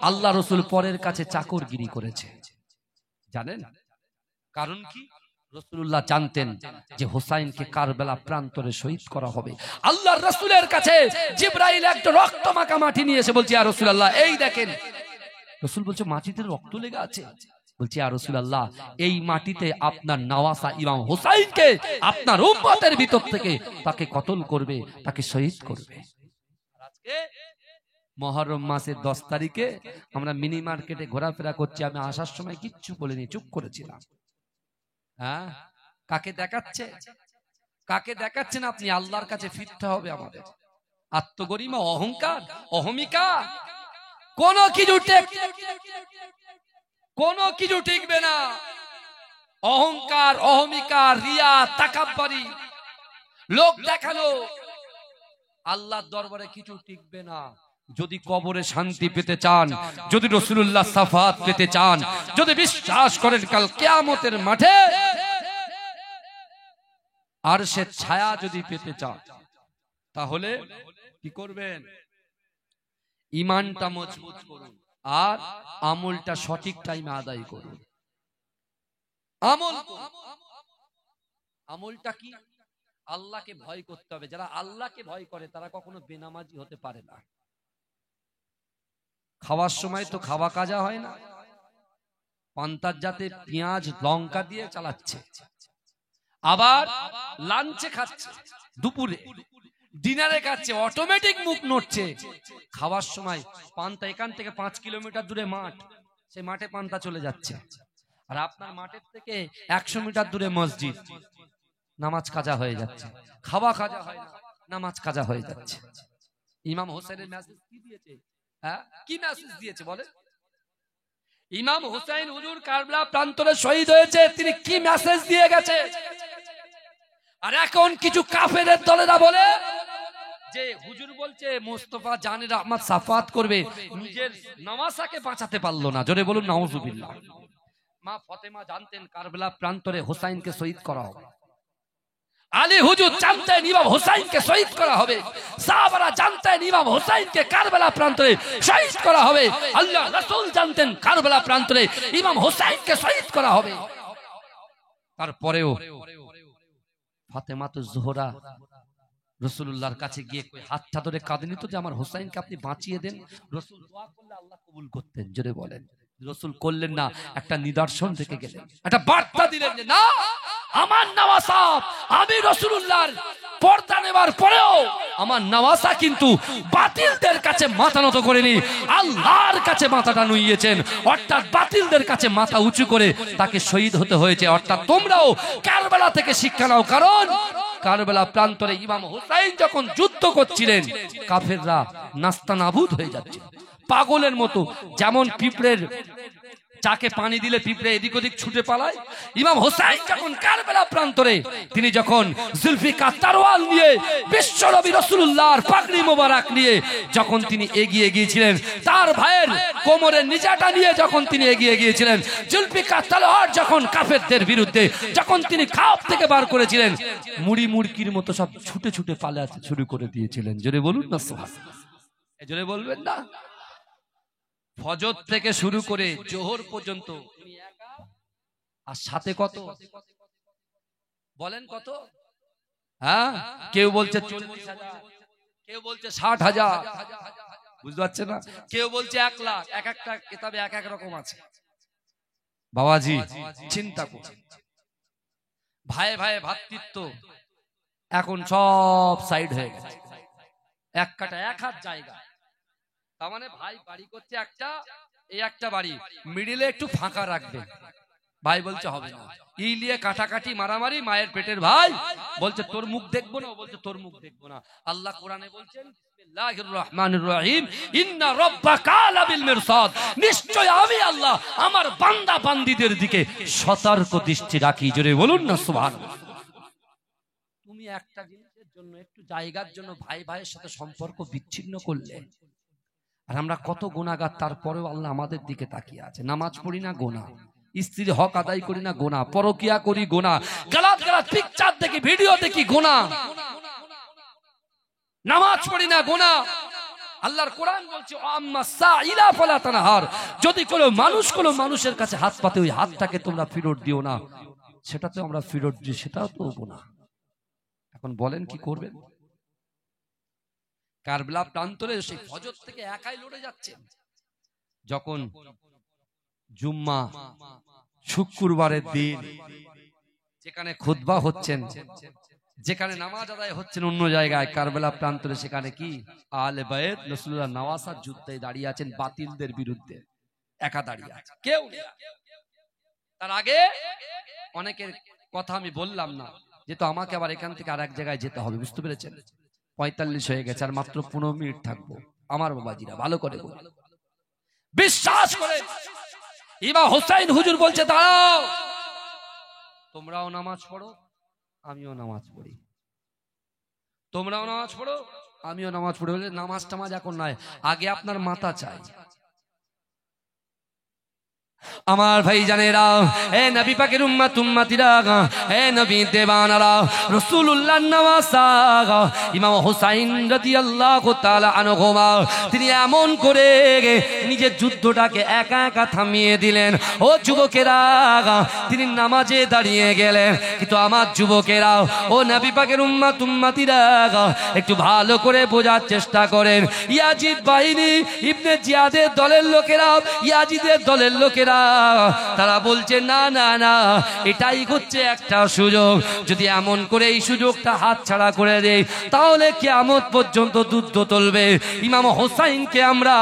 আল্লাহ রাসূল পরের কাছে চাকরগিরি করেছে, জানেন কারণ কি? রাসূলুল্লাহ জানতেন যে হোসাইনকে কারবালা প্রান্তরে শহীদ করা হবে। আল্লাহর রাসূলের কাছে জিবরাইল একটা রক্ত মাখা মাটি নিয়ে এসে বলছে, ইয়া রাসূলুল্লাহ এই দেখেন। রাসূল বলছে মাটিতে রক্ত লেগে আছে। বলছি ইয়া রাসূলুল্লাহ এই মাটিতে আপনার নওয়াসা ইমাম হোসেনকে আপনার উম্মতের ভিতর থেকে তাকে কতল করবে, তাকে শহীদ করবে। আজকে মুহররম মাসের 10 তারিখে আমরা মিনি মার্কেটে ঘোরাফেরা করছি, আমি আসার সময় কিচ্ছু বলিনি, চুপ করেছিলাম। হ্যাঁ, কাকে দেখাচ্ছে? কাকে দেখাচ্ছেন আপনি? আল্লাহর কাছে ফিরতে হবে আমাদের। আত্মগরিমা, অহংকার, অহমিকা কোনো কিছু টিকবে না। অহংকার, অহমিকা, রিয়া, তাকাব্বুরি, লোক দেখানো, আল্লাহর দরবারে কিছু টিকবে না। যদি কবরে শান্তি পেতে চান, যদি রাসূলুল্লাহ শাফাত পেতে চান, যদি বিশ্বাস করেন কাল কিয়ামতের মাঠে আরশের ছায়া যদি পেতে চান, তাহলে কি করবেন? ঈমানটা মজবুত করুন আর আমলটা সঠিক টাইমে আদায় করুন। আমলটা কি? আল্লাহকে ভয় করতে হবে। যারা আল্লাহকে ভয় করে তারা কখনো বেনামাজি হতে পারে না। খাওয়ার সময় তো খাওয়া কাজা হয় না, পান্তার যাতে পেঁয়াজ লঙ্কা দিয়ে চালাচ্ছে, আবার লাঞ্চে খাচ্ছে, দুপুরে ডিনারে খাচ্ছে, অটোমেটিক মুখ নড়ছে। খাওয়ার সময় পান্তা, এখান থেকে 5 কিলোমিটার দূরে মাঠ, সেই মাঠে পান্তা চলে যাচ্ছে। আর আপনার মাঠের থেকে 100 মিটার দূরে মসজিদ, নামাজ কাজা হয়ে যাচ্ছে, খাওয়া কাজা হয় না, নামাজ কাজা হয়ে যাচ্ছে। ইমাম হোসেনের মেসেজ কি দিয়েছে? হ্যাঁ, কি মেসেজ দিয়েছে বলে? ইমাম হোসেন হুজুর কারবালা প্রান্তরে শহীদ হয়েছে, তিনি কি মেসেজ দিয়ে গেছে? আর এখন কিছু কাফেরের দলেরা বলে যে হুজুর বলছে মোস্তফা জানের আহমদ সাফাত করবে, নিজের নওয়াসাকে বাঁচাতে পারলো না। জোরে বলুন নাউজুবিল্লাহ। মা ফাতেমা জানতেন কারবালা প্রান্তরে হোসাইনকে শহীদ করা হবে, আলী হুজুর জানতেন ইমাম হোসাইনকে শহীদ করা হবে, সাহাবারা জানতেন ইমাম হোসাইনকে কারবালা প্রান্তরে শহীদ করা হবে, আল্লাহ রাসূল জানতেন কারবালা প্রান্তরে ইমাম হোসাইনকে শহীদ করা হবে। তারপরেও ফাতেমাতুজ জোহরা রাসূলুল্লাহর কাছে গিয়ে হাতটা ধরে কাঁদেনি তো যে আমার হোসাইনকে আপনি বাঁচিয়ে দেন? রাসূল দোয়া করলে আল্লাহ কবুল করতেন। জোরে বলেন। রাসূল করলেন না, একটা নিদর্শন থেকে গেলেন, একটা বার্তা দিলেন যে না, আমার নওয়াসা, আমি রাসূলুল্লাহর পর্দা নেবার পরেও আমার নওয়াসা কিন্তু বাতিলদের কাছে মাথা নত করেনি, আল্লাহর কাছে মাথাটা নুইয়েছেন। অর্থাৎ বাতিলদের কাছে মাথা উঁচু করে তাকে শহীদ হতে হয়েছে। অর্থাৎ তোমরাও কারবালা থেকে শিক্ষা নাও, কারণ কারবালা প্রান্তরে ইমাম হুসাইন যখন যুদ্ধ করছিলেন কাফেররা নাস্তানাবুদ হয়ে যাচ্ছে পাগলের মতো। যেমন পিঁপড়ের চাকে পানি দিলে পিঁপড়ে এদিক ওদিক ছুটে পালায়, ইমাম হোসেন যখন কারবালা প্রান্তরে তিনি যখন জুলফিকার তরোয়াল নিয়ে বিশ্বনবী রাসূলুল্লাহর পাগড়ি মোবারক নিয়ে যখন তিনি এগিয়ে গিয়েছিলেন, তার ভাইয়ের কোমরের নিচাটা নিয়ে যখন তিনি এগিয়ে গিয়েছিলেন, জুলফিকার তলোয়ার যখন কাফেরদের বিরুদ্ধে যখন তিনি খাপ থেকে বার করেছিলেন, মুড়ি মুড়কির মতো সব ছুটে ছুটে পালাতে শুরু করে দিয়েছিলেন। জোরে বলুন না সুবহানাল্লাহ, জোরে বলবেন না? ফজর থেকে শুরু করে জোহর পর্যন্ত আর সাথে কত বলেন? কত? হ্যাঁ, কেউ বলছে 40,000, কেউ বলছে 60,000, বুঝতে পারছেন না? কেউ বলছে 1 লাখ। এক একটা কিতাবে এক এক রকম আছে। বাবাজি চিন্তা করুন, ভাইয়ে ভাইয়ে ভ্রাতৃত্ব এখন সব সাইড হয়ে গেছে, এক কাটা এক হাত জায়গা। তার মানে ভাই বাড়ি করছে একটা, এই একটা বাড়ি, মিডিলে একটু ফাঁকা রাখবে। ভাই বলছে হবে না, ই নিয়ে কাটাকাটি মারামারি, মায়ের পেটের ভাই বলছে তোর মুখ দেখবো না, ও বলছে তোর মুখ দেখবো না। আল্লাহ কোরআনে বলছেন বিসমিল্লাহির রহমানির রহিম, ইন্না রাব্বাকা লাবিল মিরসাদ, নিশ্চয় আমি আল্লাহ আমার বান্দা বান্দীদের দিকে সতর্ক দৃষ্টি রাখি। জোরে বলুন না সুবহানাল্লাহ। তুমি একটা জিনিসের জন্য, একটু জায়গার জন্য ভাই ভাইয়ের সাথে সম্পর্ক বিচ্ছিন্ন করলে, আর আমরা কত গুনাহগার, তারপরেও আল্লাহ আমাদের দিকে তাকিয়ে আছে। নামাজ পড়ি না গুনাহ, স্ত্রীর হক আদায় করি না গুনাহ, পরকিয়া করি গুনাহ, গালাত গালাত পিকচার দেখি, ভিডিও দেখি গুনাহ, নামাজ পড়ি না গুনাহ। আল্লাহর কোরআন বলছে আম্মা সাইলা ফালা তানহার, যদি কোনো মানুষ কোনো মানুষের কাছে হাত পাতে ওই হাতটাকে তোমরা ফেরত দিও না। সেটা তো আমরা ফেরত দিই, সেটাও তো গুনাহ। এখন বলেন কি করবেন? কারবালা প্রান্তরে সেই ফজর থেকে একাই লড়ে যাচ্ছে। যখন জুম্মা শুক্রবারের দিন, যেখানে খুতবা হচ্ছেন, যেখানে নামাজ আদায় হচ্ছেন অন্য জায়গায়, কারবালা প্রান্তরে সেখানে কি আহলে বাইত রাসূলুল্লাহ নওয়াসার যুদ্ধে দাঁড়িয়ে আছেন বাতিলদের বিরুদ্ধে, একা দাঁড়িয়ে আছে, কেউ নেই। তার আগে অনেকের কথা আমি বললাম না, যেহেতু আমাকে আবার এখান থেকে আর এক জায়গায় যেতে হবে, বুঝতে পেরেছেন? 45 হয়ে গেছে, আর মাত্র 15 মিনিট থাকবো। আমার বাবাজিরা ভালো করে বিশ্বাস করে, ইমাম হোসেন হুজুর বলছে দাঁড়াও, তোমরাও নামাজ পড়ো আমিও নামাজ পড়ি, তোমরাও নামাজ পড়ো আমিও নামাজ পড়ি। বলে নামাজ টামাজ এখন নয়, আগে আপনার মাথা চাই। আমার ভাই জানেরা, হে নবী পাকের উম্মত উম্মতিরা, হে নবী দেওয়ানারা, রাসূলুল্লাহ নওয়াসা ইমাম হুসাইন রাদিয়াল্লাহু তাআলা আনহু, তিনি এমন করে নিজের যুদ্ধটাকে একা একা থামিয়ে দিলেন। ও যুবকেরা, তিনি নামাজে দাঁড়িয়ে গেলেন। কিন্তু আমার যুবকেরা, ও নবী পাকের উম্মত উম্মতিরা, একটু ভালো করে বোঝার চেষ্টা করেন। ইয়াজিদ বাহিনী, ইবনে জিয়াদের দলের লোকেরা, ইয়াজিদের দলের লোকেরা তারা বলছে না না না, এটাই হচ্ছে একটা সুযোগ, যদি এমন করে এই সুযোগটা হাতছাড়া করে দেই তাহলে কিয়ামত পর্যন্ত যুদ্ধ চলবে, ইমাম হোসাইনকে আমরা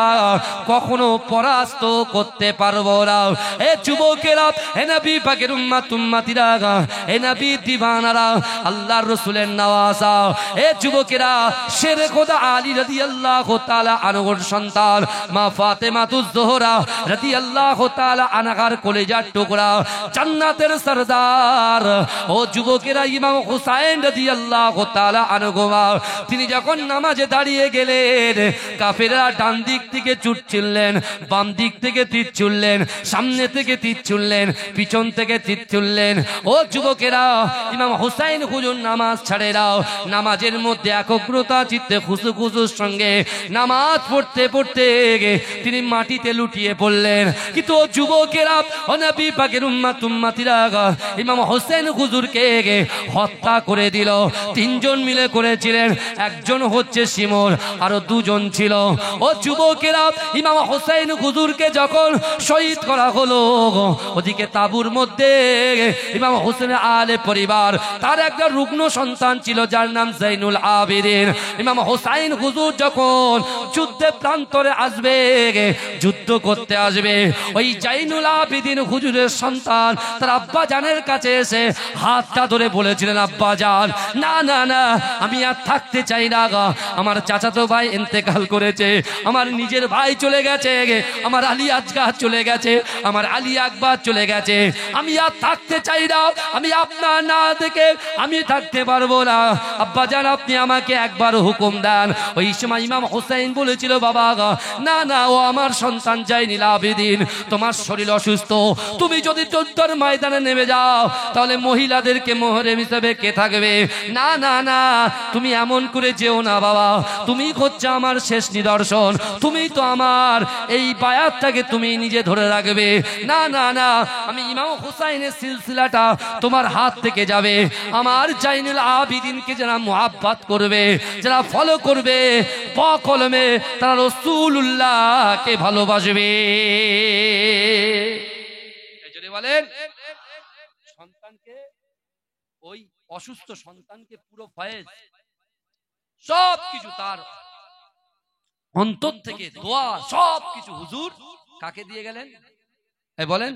কখনো পরাস্ত করতে পারবো না। এ যুবকেরা, এ নবী পাকের উম্মত উম্মতিরা, এ নবী দিওয়ানারা, আল্লাহর রাসূলের নওয়াজা, এ যুবকেরা, শেরে খোদা আলী রাদিয়াল্লাহু তাআলা আনহুর সন্তান মা ফাতেমাতুজ জোহরা রাদিয়াল্লাহু তাআলা আনহার কলিজার টুকরা, জান্নাতের সরদার, ও যুবকেরা, ইমাম হুসাইন রাদিয়াল্লাহু তাআলা আনহু, তিনি যখন নামাজে দাঁড়িয়ে গেলেন, কাফেররা ডান দিক থেকে ছুটছিলেন, বাম দিক থেকে তীর ছুড়লেন, সামনে থেকে তীর ছুড়লেন, পিছন থেকে তীর ছুড়লেন। ও যুবকেরা, ইমাম হুসাইন হুজুর নামাজ ছাড়ে দাও, নামাজের মধ্যে একগ্রতা চিত্তে খুশু খুশুর সঙ্গে নামাজ পড়তে পড়তে তিনি মাটিতে লুটিয়ে পড়লেন। কিন্তু ও যুবকেরা, ও নবী পাকের উম্মত উম্মতিরা, ইমাম হুসাইন হুজুরকে হত্যা করে দিল। তিনজন মিলে করেছিলেন, একজন হচ্ছে শিমর, আরো দুজন ছিল। ও যুবকেরা, ইমাম হুসাইন হুজুরকে যখন শহীদ করা হলো, ওদিকে তাবুর মধ্যে ইমাম হুসেনের আলে পরিবার, তার একটা রুগ্ন সন্তান ছিল যার নাম জাইনুল আবেদিন। ইমাম হুসাইন হুজুর যখন যুদ্ধে প্রান্তরে আসবে, যুদ্ধ করতে আসবে, ওই জাইনুল আবেদিন হুজুরের সন্তান তার আব্বা জানের কাছে এসে হাতটা ধরে বলেছিলেন, আব্বা জান, না না না, আমি আর থাকতে চাই না, আমার চাচাতো ভাই ইন্তেকাল করেছে, আমার নিজের ভাই চলে গেছে, আমার আলী আজগা চলে গেছে, আমার আলী আকবর চলে গেছে, আমি আর থাকতে চাই না, আমি আপনার না দেখে আমি থাকতে পারবো না, আব্বা জান আপনি আমাকে একবার হুকুম দেন। ওই সময় ইমাম হুসাইন বলেছিল, বাবা না না, ও আমার সন্তান জাইনুল আবেদিন, তোমার শরীর অসুস্থ, তুমি যদি যুদ্ধের ময়দানে নেমে যাও তাহলে মহিলাদেরকে মোহরেম হিসেবে কে থাকবে? না না না, তুমি এমন করে যেও না বাবা, তুমি হচ্ছে আমার শেষ নিদর্শন, তুমি তো আমার এই বায়াতটাকে তুমি নিজে ধরে রাখবে। না না না, আমি ইমাম হুসাইনের সিলসিলাটা তোমার হাত থেকে যাবে। আমার জাইনুল আবেদিনকে যারা মুহাব্বত করবে, যারা ফলো করবে, বকলমে তারা রাসূলুল্লাহকে ভালোবাসবে। এজন্য বলেন, সন্তানকে, ওই অসুস্থ সন্তানকে পুরো ফয়েজ সবকিছু তার অন্তর থেকে দোয়া সবকিছু হুজুর কাকে দিয়ে গেলেন? বলেন,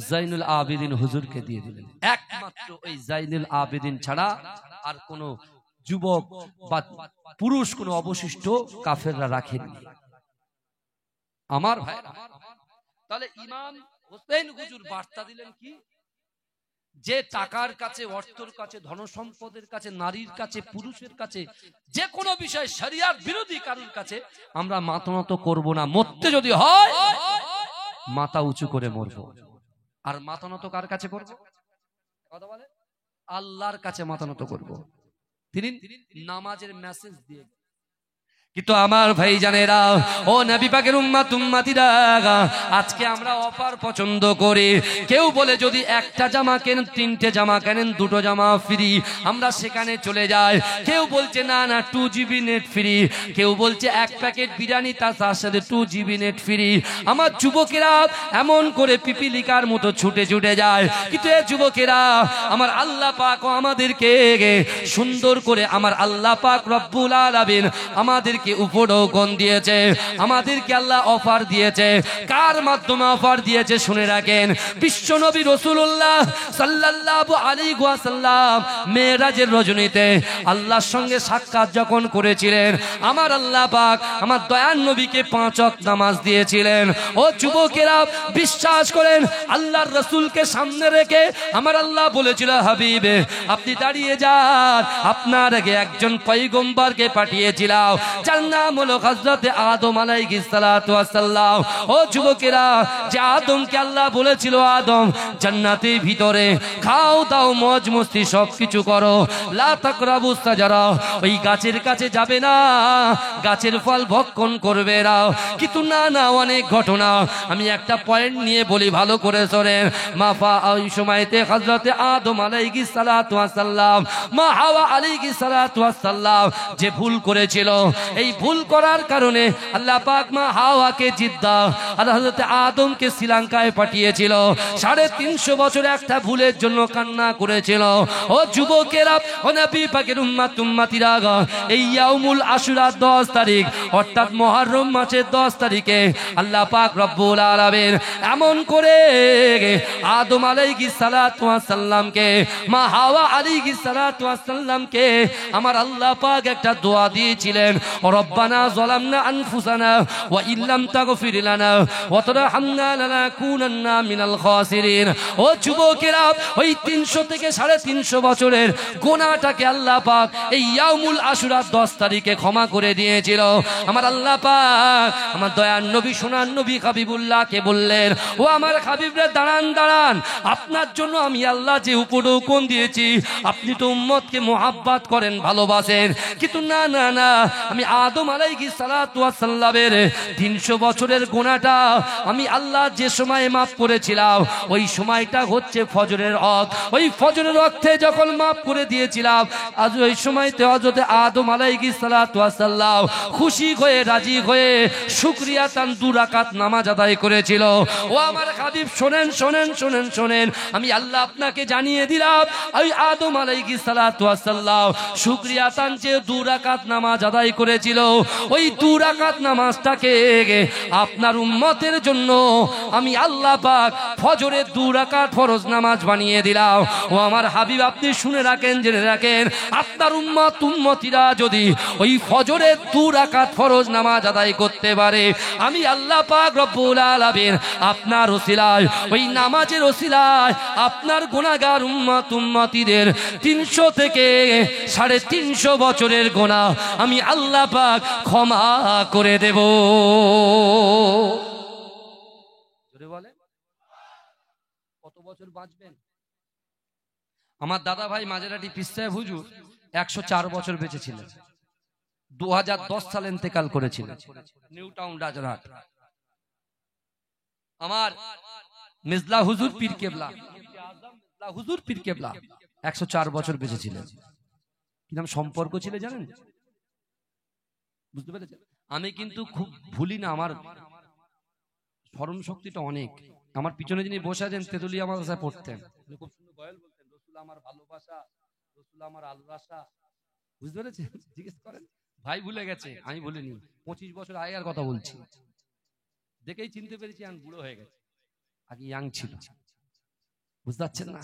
জাইনুল আবেদিন হুজুরকে দিয়ে দিলেন। একমাত্র ওই জাইনুল আবেদিন ছাড়া আর কোন যুবক বা পুরুষ কোন অবশিষ্ট কাফেররা রাখেননি। আমার ভাই, তাহলে ইমাম হোসেন হুজুর বার্তা দিলেন কি? যে টাকার কাছে, অর্থের কাছে, ধনসম্পদের কাছে, নারীর কাছে, পুরুষের কাছে, যে কোনো বিষয় শরিয়াত বিরোধী কারোর কাছে আমরা মাথা নত করব না। মরতে যদি হয় মাথা উঁচু করে মরবো। আর মাথা নত কার কাছে করবো? কথা বলে, আল্লাহর কাছে মাথা নত করবো। তিনি নামাজের মেসেজ দিয়ে। কিন্তু আমার ভাই জানেরা, ও নবী পাকের উম্মত উম্মতিরা, আজকে আমরা অফার পছন্দ করি। কেউ বলে যদি একটা জামা কেনেন, তিনটে জামা কেনেন, দুটো জামা ফ্রি, আমরা সেখানে চলে যাই। কেউ বলছে না না 2 GB নেট ফ্রি, কেউ বলছে এক প্যাকেট বিরিয়ানি তার সাথে 2 GB নেট ফ্রি। আমার যুবকেরা এমন করে পিপিলিকার মতো ছুটে ছুটে যায়। কিন্তু এই যুবকেরা, আমার আল্লাহ পাক আমাদেরকে সুন্দর করে, আমার আল্লাহ পাক রব্বুল আলামিন আমাদের উপঢৌকন দিয়েছে, আমাদেরকে আল্লাহ অফার দিয়েছে। কার মাধ্যমে অফার দিয়েছে শুনে রাখেন। বিশ্ব নবী রাসূলুল্লাহ সাল্লাল্লাহু আলাইহি ওয়াসাল্লাম মেরাজের রজনীতে আল্লাহর সঙ্গে সাক্ষাৎ যখন করেছিলেন, আমার আল্লাহ পাক আমার দয়ার নবীকে 5 ওয়াক্ত নামাজ দিয়েছিলেন। ও যুবকেরা, বিশ্বাস করেন, আল্লাহর রাসূলকে সামনে রেখে আমার আল্লাহ বলেছিল, হাবিবে আপনি দাঁড়িয়ে যান, আপনার আগে একজন পয়গম্বরকে পাঠিয়েছিলাম, যার নাম হলো হযরত আদম আলাইহিস সালাতু ওয়াস সালাম। ও যুবকেরা, যে আদমকে আল্লাহ বলেছিল, আদম জান্নাতের ভিতরে খাও দাও মজ মস্তি সবকিছু করো, লা তাকরাবুস সাজারা, ওই গাছের কাছে যাবে না, গাছের ফল ভক্ষণ করবে না। কিন্তু না না, অনেক ঘটনা, আমি একটা পয়েন্ট নিয়ে বলি, ভালো করে শোনেন। মাফা ওই সময়তে হযরত আদম আলাইহিস সালাতু ওয়াস সালাম, মা হাওয়া আলাইহিস সালাতু ওয়াস সালাম যে ভুল করেছিল, এই ভুল করার কারণে আল্লাহ পাক মা হাওয়াকে জিদ্দা আর হযরত আদমকে শ্রীলঙ্কায় পাঠিয়েছিল। 350 বছর একটা ভুলের জন্য কান্না করেছিল। ও যুবকেরা, ও নবী পাকের উম্মত উম্মতিরা, এই ইয়াউমুল আশুরা 10 তারিখ অর্থাৎ মুহররম মাসের 10 তারিখে আল্লাহ পাক রব্বুল আলামিন এমন করে আদম আলাইহিস সালাতু ওয়াস সালামকে, মা হাওয়া আলাইহিস সালাতু ওয়াস সালামকে আমার আল্লাহ পাক একটা দোয়া দিয়েছিলেন, রব্বানা যালামনা আনফুসানা ওয়া ইল্লাম তাগফির লানা ওয়া তারহামনা লানাকুনান্না মিনাল খাসিরিন। ও যুবকেরা, ওই 300 থেকে 350 বছরের গুনাহটাকে আল্লাহ পাক এই ইয়াউমুল আশুরা 10 তারিখে ক্ষমা করে দিয়েছিল। আমার আল্লাহ পাক আমার দয়ার নবী সোনার নবী হাবিবুল্লাহকে বললেন, ও আমার হাবিবরে দাঁড়ান দাঁড়ান, আপনার জন্য আমি আল্লাহ যে উপঢৌকন দিয়েছি, আপনি তো উম্মতকে মোহাব্বত করেন, ভালোবাসেন, কিন্তু না না না, আমি আদম আলাইহিস সালাতু ওয়াস সালামের 300 বছরের গুনাহটা আমি আল্লাহ যে সময় মাফ করেছিলাম, ওই সময়টা হচ্ছে ফজরের ওয়াক্ত। ওই ফজরের ওয়াক্তে যখন মাফ করে দিয়েছিলাম, আজ ওই সময়তে হযরত আদম আলাইহিস সালাতু ওয়াস সালাম খুশি হয়ে রাজি হয়ে শুকরিয়া তান 2 রাকাত নামাজ আদায় করেছিল। ও আমার হাবিব শোনেন শোনেন শোনেন শোনেন, আমি আল্লাহ আপনাকে জানিয়ে দিলাম, ওই আদম আলাইহিস সালাতু ওয়াস সালাম শুকরিয়া তান যে 2 রাকাত নামাজ আদায় করেছিল, ওই 2 রাকাত নামাজটাকে আপনার উম্মতের জন্য আমি আল্লাহ পাক ফজরের 2 রাকাত ফরজ নামাজ বানিয়ে দিলাম। ও আমার হাবিব, আপনি শুনে রাখেন, জেনে রাখেন, আপনার উম্মত উম্মতিরা যদি ওই ফজরের 2 রাকাত ফরজ নামাজ আদায় করতে পারে, আমি আল্লাহ পাক রব্বুল আলামিন আপনার ওসিলায়, ওই নামাজের ওসিলায় আপনার গুনাহগার উম্মত উম্মতিদের 300 থেকে 350 বছরের গুনাহ আমি আল্লাহ পাক ক্ষমা করে দেব। জোরে বলে, কত বছর বাঁচবেন? আমার দাদা ভাই মাঝেরাটি পীর সাহেব হুজুর 104 বছর বেঁচে ছিলেন। 2010 সালে ইন্তেকাল করেছিলেন, নিউ টাউন রাজারহাট। আমার মিজলা হুজুর পীর কেবলা, মিজলা হুজুর পীর কেবলা 104 বছর বেঁচে ছিলেন। কি নাম সম্পর্ক ছিল জানেন? বুঝতে পেরেছেন? আমি কিন্তু খুব ভুলি না, আমার স্মরণ শক্তিটা অনেক। আমার পিছনে যিনি বসে আছেন তেতুলিয়া মাদ্রাসায় পড়তেন, খুব সুন্দর গয়াল বলতেন, রসুল আমার ভালোবাসা, রসুল আমার আলবাসা। বুঝতে পেরেছেন? জিজ্ঞেস করেন, ভাই ভুলে গেছে, আমি ভুলিনি। 25 বছর আগের কথা বলছি, দেখেই চিনতে পেরেছি আমি বুড়ো হয়ে গেছে, আগে ইয়াং ছিল। বুঝতে পারছেন না?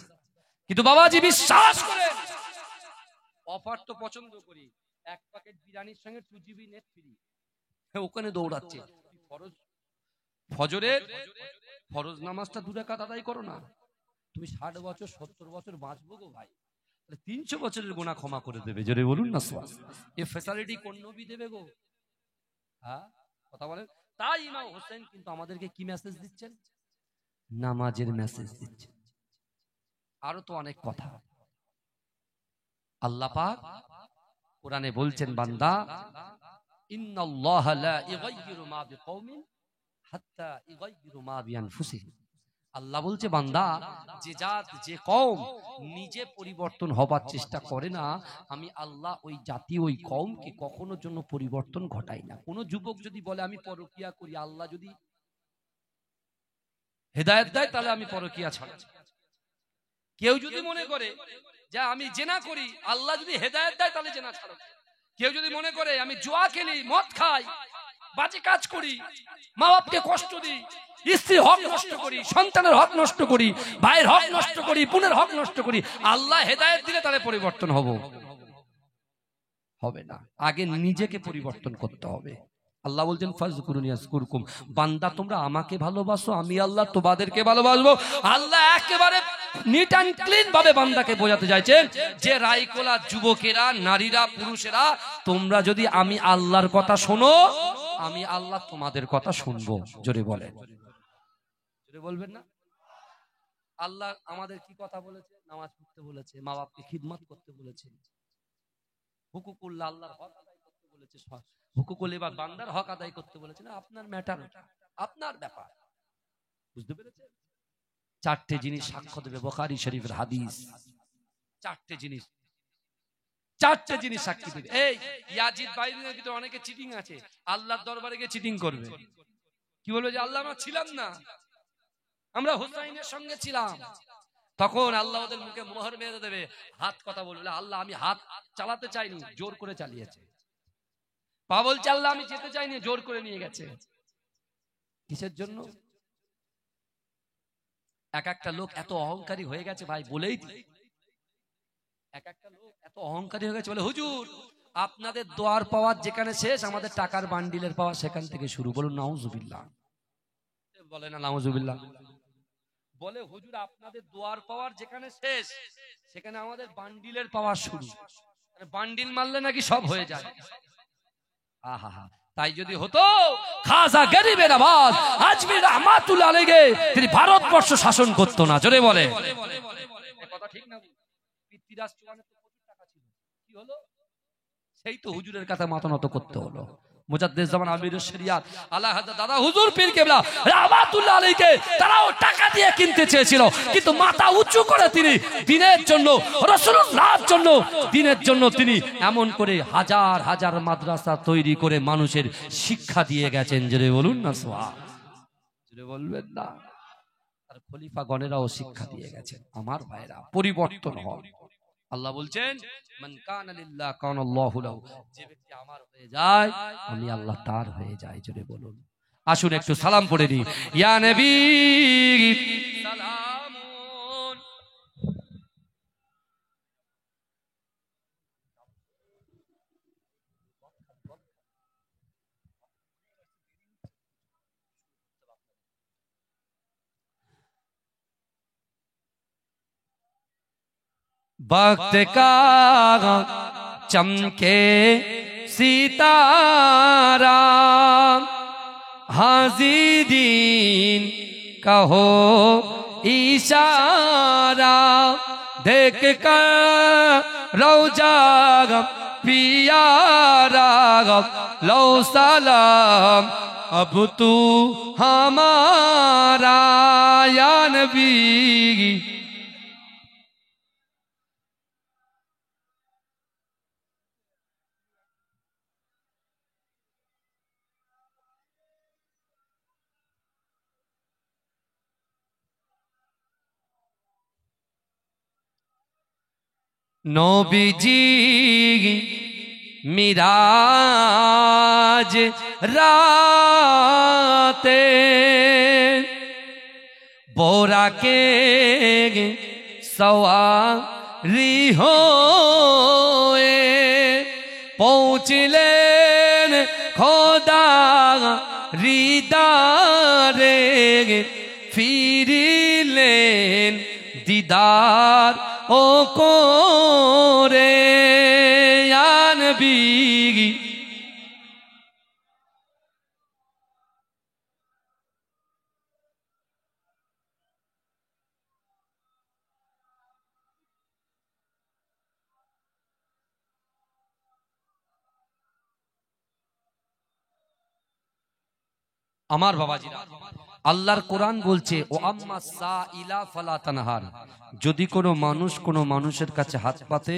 কিন্তু বাবাজি বিশ্বাস করেন, অফার তো পছন্দ করি, 1 প্যাকেট বিরিয়ানির সঙ্গে 2 GB নেট ফ্রি, ওখানে দৌড়াচ্ছে। ফজরের ফরজ নামাজটা 2 রাকাত আদায় করো না, তুমি 60 বছর 70 বছর বাঁচবো গো ভাই, 300 বছরের গুনাহ ক্ষমা করে দেবে। জোরে বলুন না সুবহান। এই ফ্যাসিলিটি কোন নবী দেবে গো? হ্যাঁ, কথা বলেন। তাই ইমাম হোসেন কিন্তু আমাদেরকে কি মেসেজ দিচ্ছেন? নামাজের মেসেজ দিচ্ছেন। আরো তো অনেক কথা আল্লাহ পাক কোরআনে বলছেন, বান্দা ইন্নাল্লাহা লা ইগাইয়িরু মা বিকওমিন হাত্তা ইগাইয়িরু মা বিআনফুসিহিম। আল্লাহ বলছে, বান্দা যে জাত যে কওম নিজে পরিবর্তন হবার চেষ্টা করে না, আমি আল্লাহ ওই জাতি ওই কওমকে কখনো জন্য পরিবর্তন ঘটাই না। কোন যুবক যদি বলে আমি পরকিয়া করি, আল্লাহ যদি হেদায়েত দেয় তাহলে আমি পরকিয়া ছাড়ছি। কেউ যদি মনে করে যে আমি জেনা করি, আল্লাহ যদি হেদায়েত দেয় তাহলে জেনা ছাড়ো। কেউ যদি মনে করে আমি জুয়া খেলি, মদ খাই, বাজে কাজ করি, মা বাপকে কষ্ট দিই, স্ত্রীর হক নষ্ট করি, সন্তানের হক নষ্ট করি, ভাইয়ের হক নষ্ট করি, বোনের হক নষ্ট করি, আল্লাহ হেদায়েত দিলে তাহলে পরিবর্তন হবে না। আগে নিজেকে পরিবর্তন করতে হবে। আল্লাহ বলছেন ফাজকুরুনি আযকুরকুম, বান্দা তোমরা আমাকে ভালোবাসো, আমি আল্লাহ তোমাদেরকে ভালোবাসবো। আল্লাহ একেবারে নিট এন্ড ক্লিন ভাবে বান্দাকে বোঝাতে চাইছেন যে রাইকোলা যুবকেরা, নারীরা, পুরুষেরা, তোমরা যদি আমি আল্লাহর কথা শোনো, আমি আল্লাহ তোমাদের কথা শুনবো। জোরে বলেন, জোরে বলবেন না? আল্লাহ আমাদের কি কথা বলেছে? নামাজ পড়তে বলেছে, মা বাপকে খিদমত করতে বলেছে, হুকুকুল্লাহ আল্লাহর হক আদায় করতে বলেছে, হুকুকুল ইবাদ বান্দার হক আদায় করতে বলেছে। না, আপনার ম্যাটার, আপনার ব্যাপার। বুঝতে পেরেছেন? 4টে জিনিস সাক্ষ্য দেবে বুখারী শরীফের হাদিস। 4টে জিনিস চারটে জিনিস সাক্ষী দিবে। এই ইয়াজিদ বাইজিদের ভিতরে অনেকে চিটিং আছে, আল্লাহর দরবারে গিয়ে চিটিং করবে। কি বলবে যে আল্লাহ আমরা ছিলাম না, আমরা হুসাইনের সঙ্গে ছিলাম। তখন আল্লাহ ওদের মুখে মোহর মেরে দেবে, হাত কথা বলবে আল্লাহ আমি হাত চালাতে চাইনি, জোর করে চালিয়েছে। পা বলছে আল্লাহ আমি যেতে চাইনি, জোর করে নিয়ে গেছে। কিসের জন্য? এক একটা লোক এত অহংকারী হয়ে গেছে ভাই, বলেই দিই, এক একটা লোক এত অহংকারী হয়ে গেছে, বলে হুজুর আপনাদের দোয়ার পাওয়ার যেখানে শেষ, আমাদের টাকার বান্ডিলের পাওয়া সেখান থেকে শুরু। বলুন নাউজুবিল্লাহ। বলে না নাউজুবিল্লাহ? বলে হুজুর আপনাদের দোয়ার পাওয়ার যেখানে শেষ, সেখানে আমাদের বান্ডিলের পাওয়ার শুরু। বান্ডিল মারলে নাকি সব হয়ে যায়। আহা হা, তাই যদি হতো খাজা গরিবের আওয়াজ আজমির রহমাতুল্লাহ আলাইহি তিনি ভারতবর্ষ শাসন করতো না। জোরে বলে কথা ঠিক না? পৃথ্বীরাজ চৌহানের তো প্রচুর টাকা ছিল, কি হলো? সেই তো হুজুরের কাছে মাথা নত করতে হলো। মুজাদ্দিদ জামান আমিরুশ শরিয়াত আলা হাজরত দাদা হুজুর পীর কেবলা রাহমাতুল্লাহ আলাইহি তারাও টাকা দিয়ে কিনতে চেয়েছিল, কিন্তু মাথা উঁচু করে তিনি দ্বীনের জন্য, রাসূলুল্লাহর জন্য, দ্বীনের জন্য তিনি এমন করে হাজার হাজার মাদ্রাসা তৈরি করে মানুষের শিক্ষা দিয়ে গেছেন। জোরে বলুন না সুবহান, জোরে বলবেন না? আর খলিফা গণেরাও শিক্ষা দিয়ে গেছেন। আমার ভাইরা পরিবর্তন হয়। আল্লাহ বলছেন মান কানা লিল্লাহ কানা আল্লাহু লাহু, যে ব্যক্তি আমার হয়ে যায় আমি আল্লাহ তার হয়ে যাই। জোরে বলুন। আসুন একটু সালাম পড়ে দিই। ইয়া নবী সালামুন। वक्त का चमके सितारा, हाजिरीन कहो इशारा, देख कर रौजा पियारा, लो सलाम अब तू हमारा या नबी। नबीजी मिराज राते बोरा के सवारी होए, पहुँचलेन खोदा रिदारे, फिरिलेन दीदार ओ कोरे या नबी। আমার বাবাজিরা, আল্লাহর কোরআন বলছে ও আম্মা সাইলা ফালা তানহার, যদি কোনো মানুষ কোনো মানুষের কাছে হাত পাতে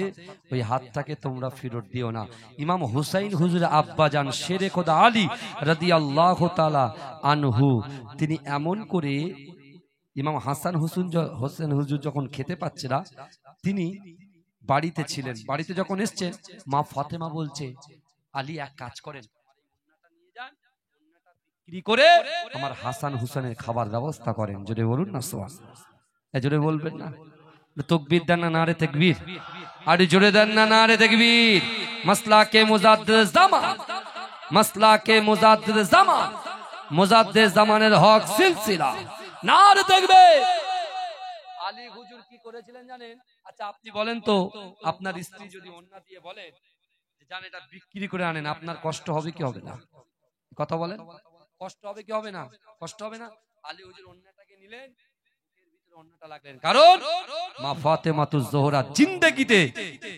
ওই হাতটাকে তোমরা ফেরত দিও না। ইমাম হুসাইন হুজুরের আব্বা জান শেরে খোদা আলী রাদিয়াল্লাহু তাআলা আনহু তিনি এমন করে, ইমাম হাসান হোসেন হুজুর যখন খেতে পাচ্ছে না, তিনি বাড়িতে ছিলেন, বাড়িতে যখন এসছেন মা ফাতেমা বলছে আলী এক কাজ করেন, করে আমার হাসান হুসেনের খাবার ব্যবস্থা করেন। জোরে বলুন না সুবহানাল্লাহ। জোরে বলবেন না? তাকবীর দেন না নারে তাকবীর? আর জোরে দেন না নারে তাকবীর? মাসলাকে মুজাদ্দিদ জামান, মাসলাকে মুজাদ্দিদ জামান, মুজাদ্দিদ জামানের হক সিলসিলা নারে তাকবীর। আলী হুজুর কি করেছিলেন জানেন? আচ্ছা আপনি বলেন তো, আপনার স্ত্রী যদি ওন্না দিয়ে বলেন যে জান এটা বিক্রি করে আনেন, আপনার কষ্ট হবে কি হবে না? কথা বলেন, কষ্ট হবে কি হবে না? কষ্ট হবে না? আলী হুজুর ওন্নাটাকে নিলেন, বুকের ভিতরে ওন্নাটা লাগলেন, কারণ মা ফাতেমাতুজ জোহরা জিন্দেগিতে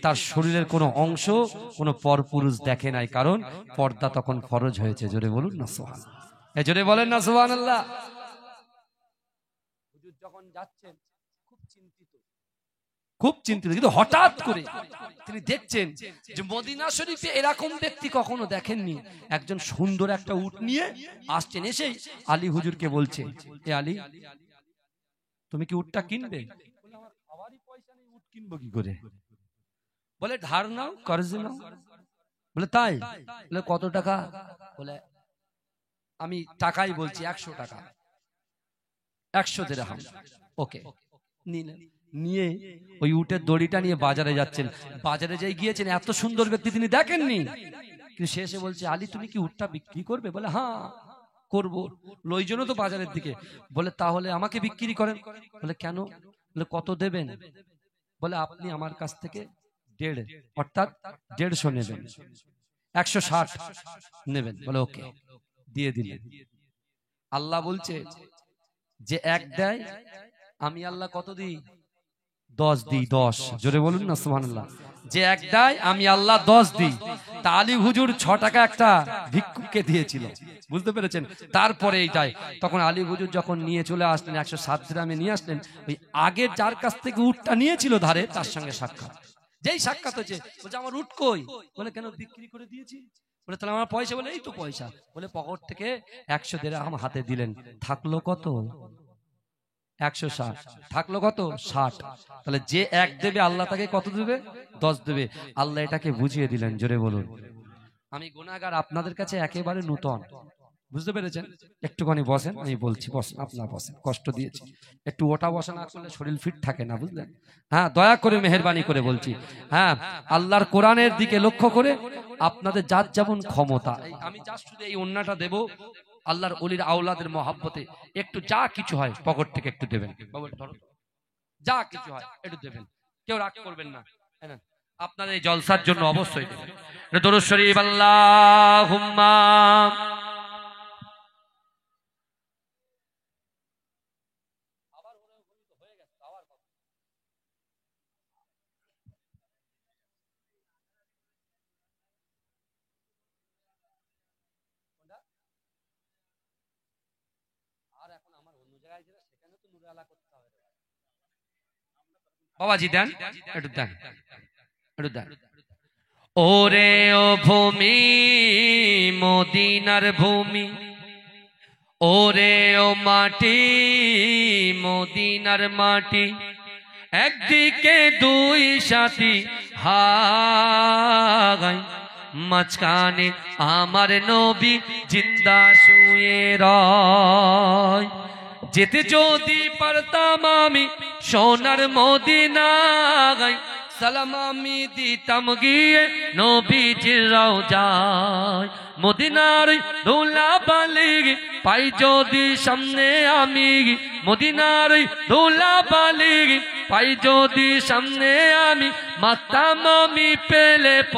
তার শরীরের কোনো অংশ কোনো পরপুরুষ দেখে নাই, কারণ পর্দা তখন ফরজ হয়েছে। জোরে বলুন না সুবহানাল্লাহ। জোরে বলেন না সুবহানাল্লাহ। হুজুর যখন যাচ্ছেন খুব চিন্তিত, খুব চিন্তিত। কিন্তু হঠাৎ করে তিনি দেখছেন যে মদিনা শরীফে এরকম ব্যক্তি কখনো দেখেননি। একজন সুন্দর একটা উট নিয়ে আসছেন, এসেই আলী হুজুরকে বলছে, এ আলী, তুমি কি উটটা কিনবে? আমার খাবারই পয়সা নেই, উট কিনবো কি করে? বলে ধার নাও, কর্জ নাও। বলে তাই? বলে কত টাকা? বলে আমি টাকাই বলছি, 100 টাকা, 100 দিরহাম। ওকে, নিলেন। নিয়ে ওই উটের দড়িটা নিয়ে বাজারে যাচ্ছেন। বাজারে যাই গিয়েছেন, এত সুন্দর ব্যক্তি তিনি দেখেননি, কিন্তু শেষে বলছে, আলী তুমি কি উটটা বিক্রি করবে? বলে হ্যাঁ করবো। ওই জন্য তো বাজারের দিকে। বলে তাহলে আমাকে বিক্রি করেন। বলে কেন? বলে কত দেবেন? বলে আপনি আমার কাছ থেকে 1.5 অর্থাৎ 150 নেবেন, 160 নেবেন। বলে ওকে, দিয়ে দিলেন। আল্লাহ বলছে যে এক দেয় আমি আল্লাহ কত দিই? 10 দিই, 10। জোরে বলুন না সুবহানাল্লাহ। যে এক দেয় আমি আল্লাহ 10 দিই। তা আলী হুজুর 6 টাকা একটা ভিক্ষুককে দিয়েছিল, বুঝতে পেরেছেন? তারপরে এইটাই, তখন আলী হুজুর যখন নিয়ে চলে আসলেন 107 দিরহামে নিয়ে আসলেন, ওই আগের যার কাছ থেকে উটটা নিয়েছিল ধারে, তার সঙ্গে সাক্ষাৎ। যেই সাক্ষাৎ হয়েছে, বলছে আমার উট কই? বলে কেন, বিক্রি করে দিয়েছি। বলে তাহলে আমার পয়সা? বলে এই তো পয়সা। বলে পকেট থেকে 100 দিরহাম হাতে দিলেন। থাকলো কত? 160। থাকলো কত? 60। তাহলে যে এক দেবে আল্লাহ তাকে কত দেবে? 10 দেবে। আল্লাহ এটাকে বুঝিয়ে দিলেন। জোরে বলুন। আমি গুনাহগার, আপনাদের কাছে একেবারে নূতন, বুঝতে পেরেছেন? একটুখানি বসেন, আমি বলছি। বসেন, আপনার বসেন, কষ্ট দিয়েছি একটু। ওটা বসা না করলে শরীর ফিট থাকে না, বুঝলেন? হ্যাঁ, দয়া করে মেহেরবানি করে বলছি। হ্যাঁ, আল্লাহর কোরআনের দিকে লক্ষ্য করে আপনাদের যার যেমন ক্ষমতা, আমি জাস্ট শুধু এই ওন্নাটা দেব, আল্লাহর ওলির আওলাদের মহাব্বতে একটু যা কিছু হয় পকেট থেকে একটু দেবেন। যা কিছু হয় একটু দেবেন, কেউ রাগ করবেন না। আপনাদের এই জলসার জন্য অবশ্যই দেবেন। দরুদ শরীফ আল্লাহুম্মা। বাবাজি দেন, একটু দেন, একটু দেন। ওরে ও ভূমি, মদিনার ভূমি, ওরে ও মাটি, মদিনার মাটি, একদিকে দুই সাথী হাই, মাঝখানে আমার নবী জিন্দা শুয়ে রয়। যেতে যদি পারতাম আমি সোনার মদিনায়, সালাম আমি দিতাম গিয়ে নবীজির রওজায়। মদিনার ধুলাবালি পাই যদি সামনে আমি, মদিনার ধুলাবালি পাই যদি সামনে আমি, মাতাম আমি পেলে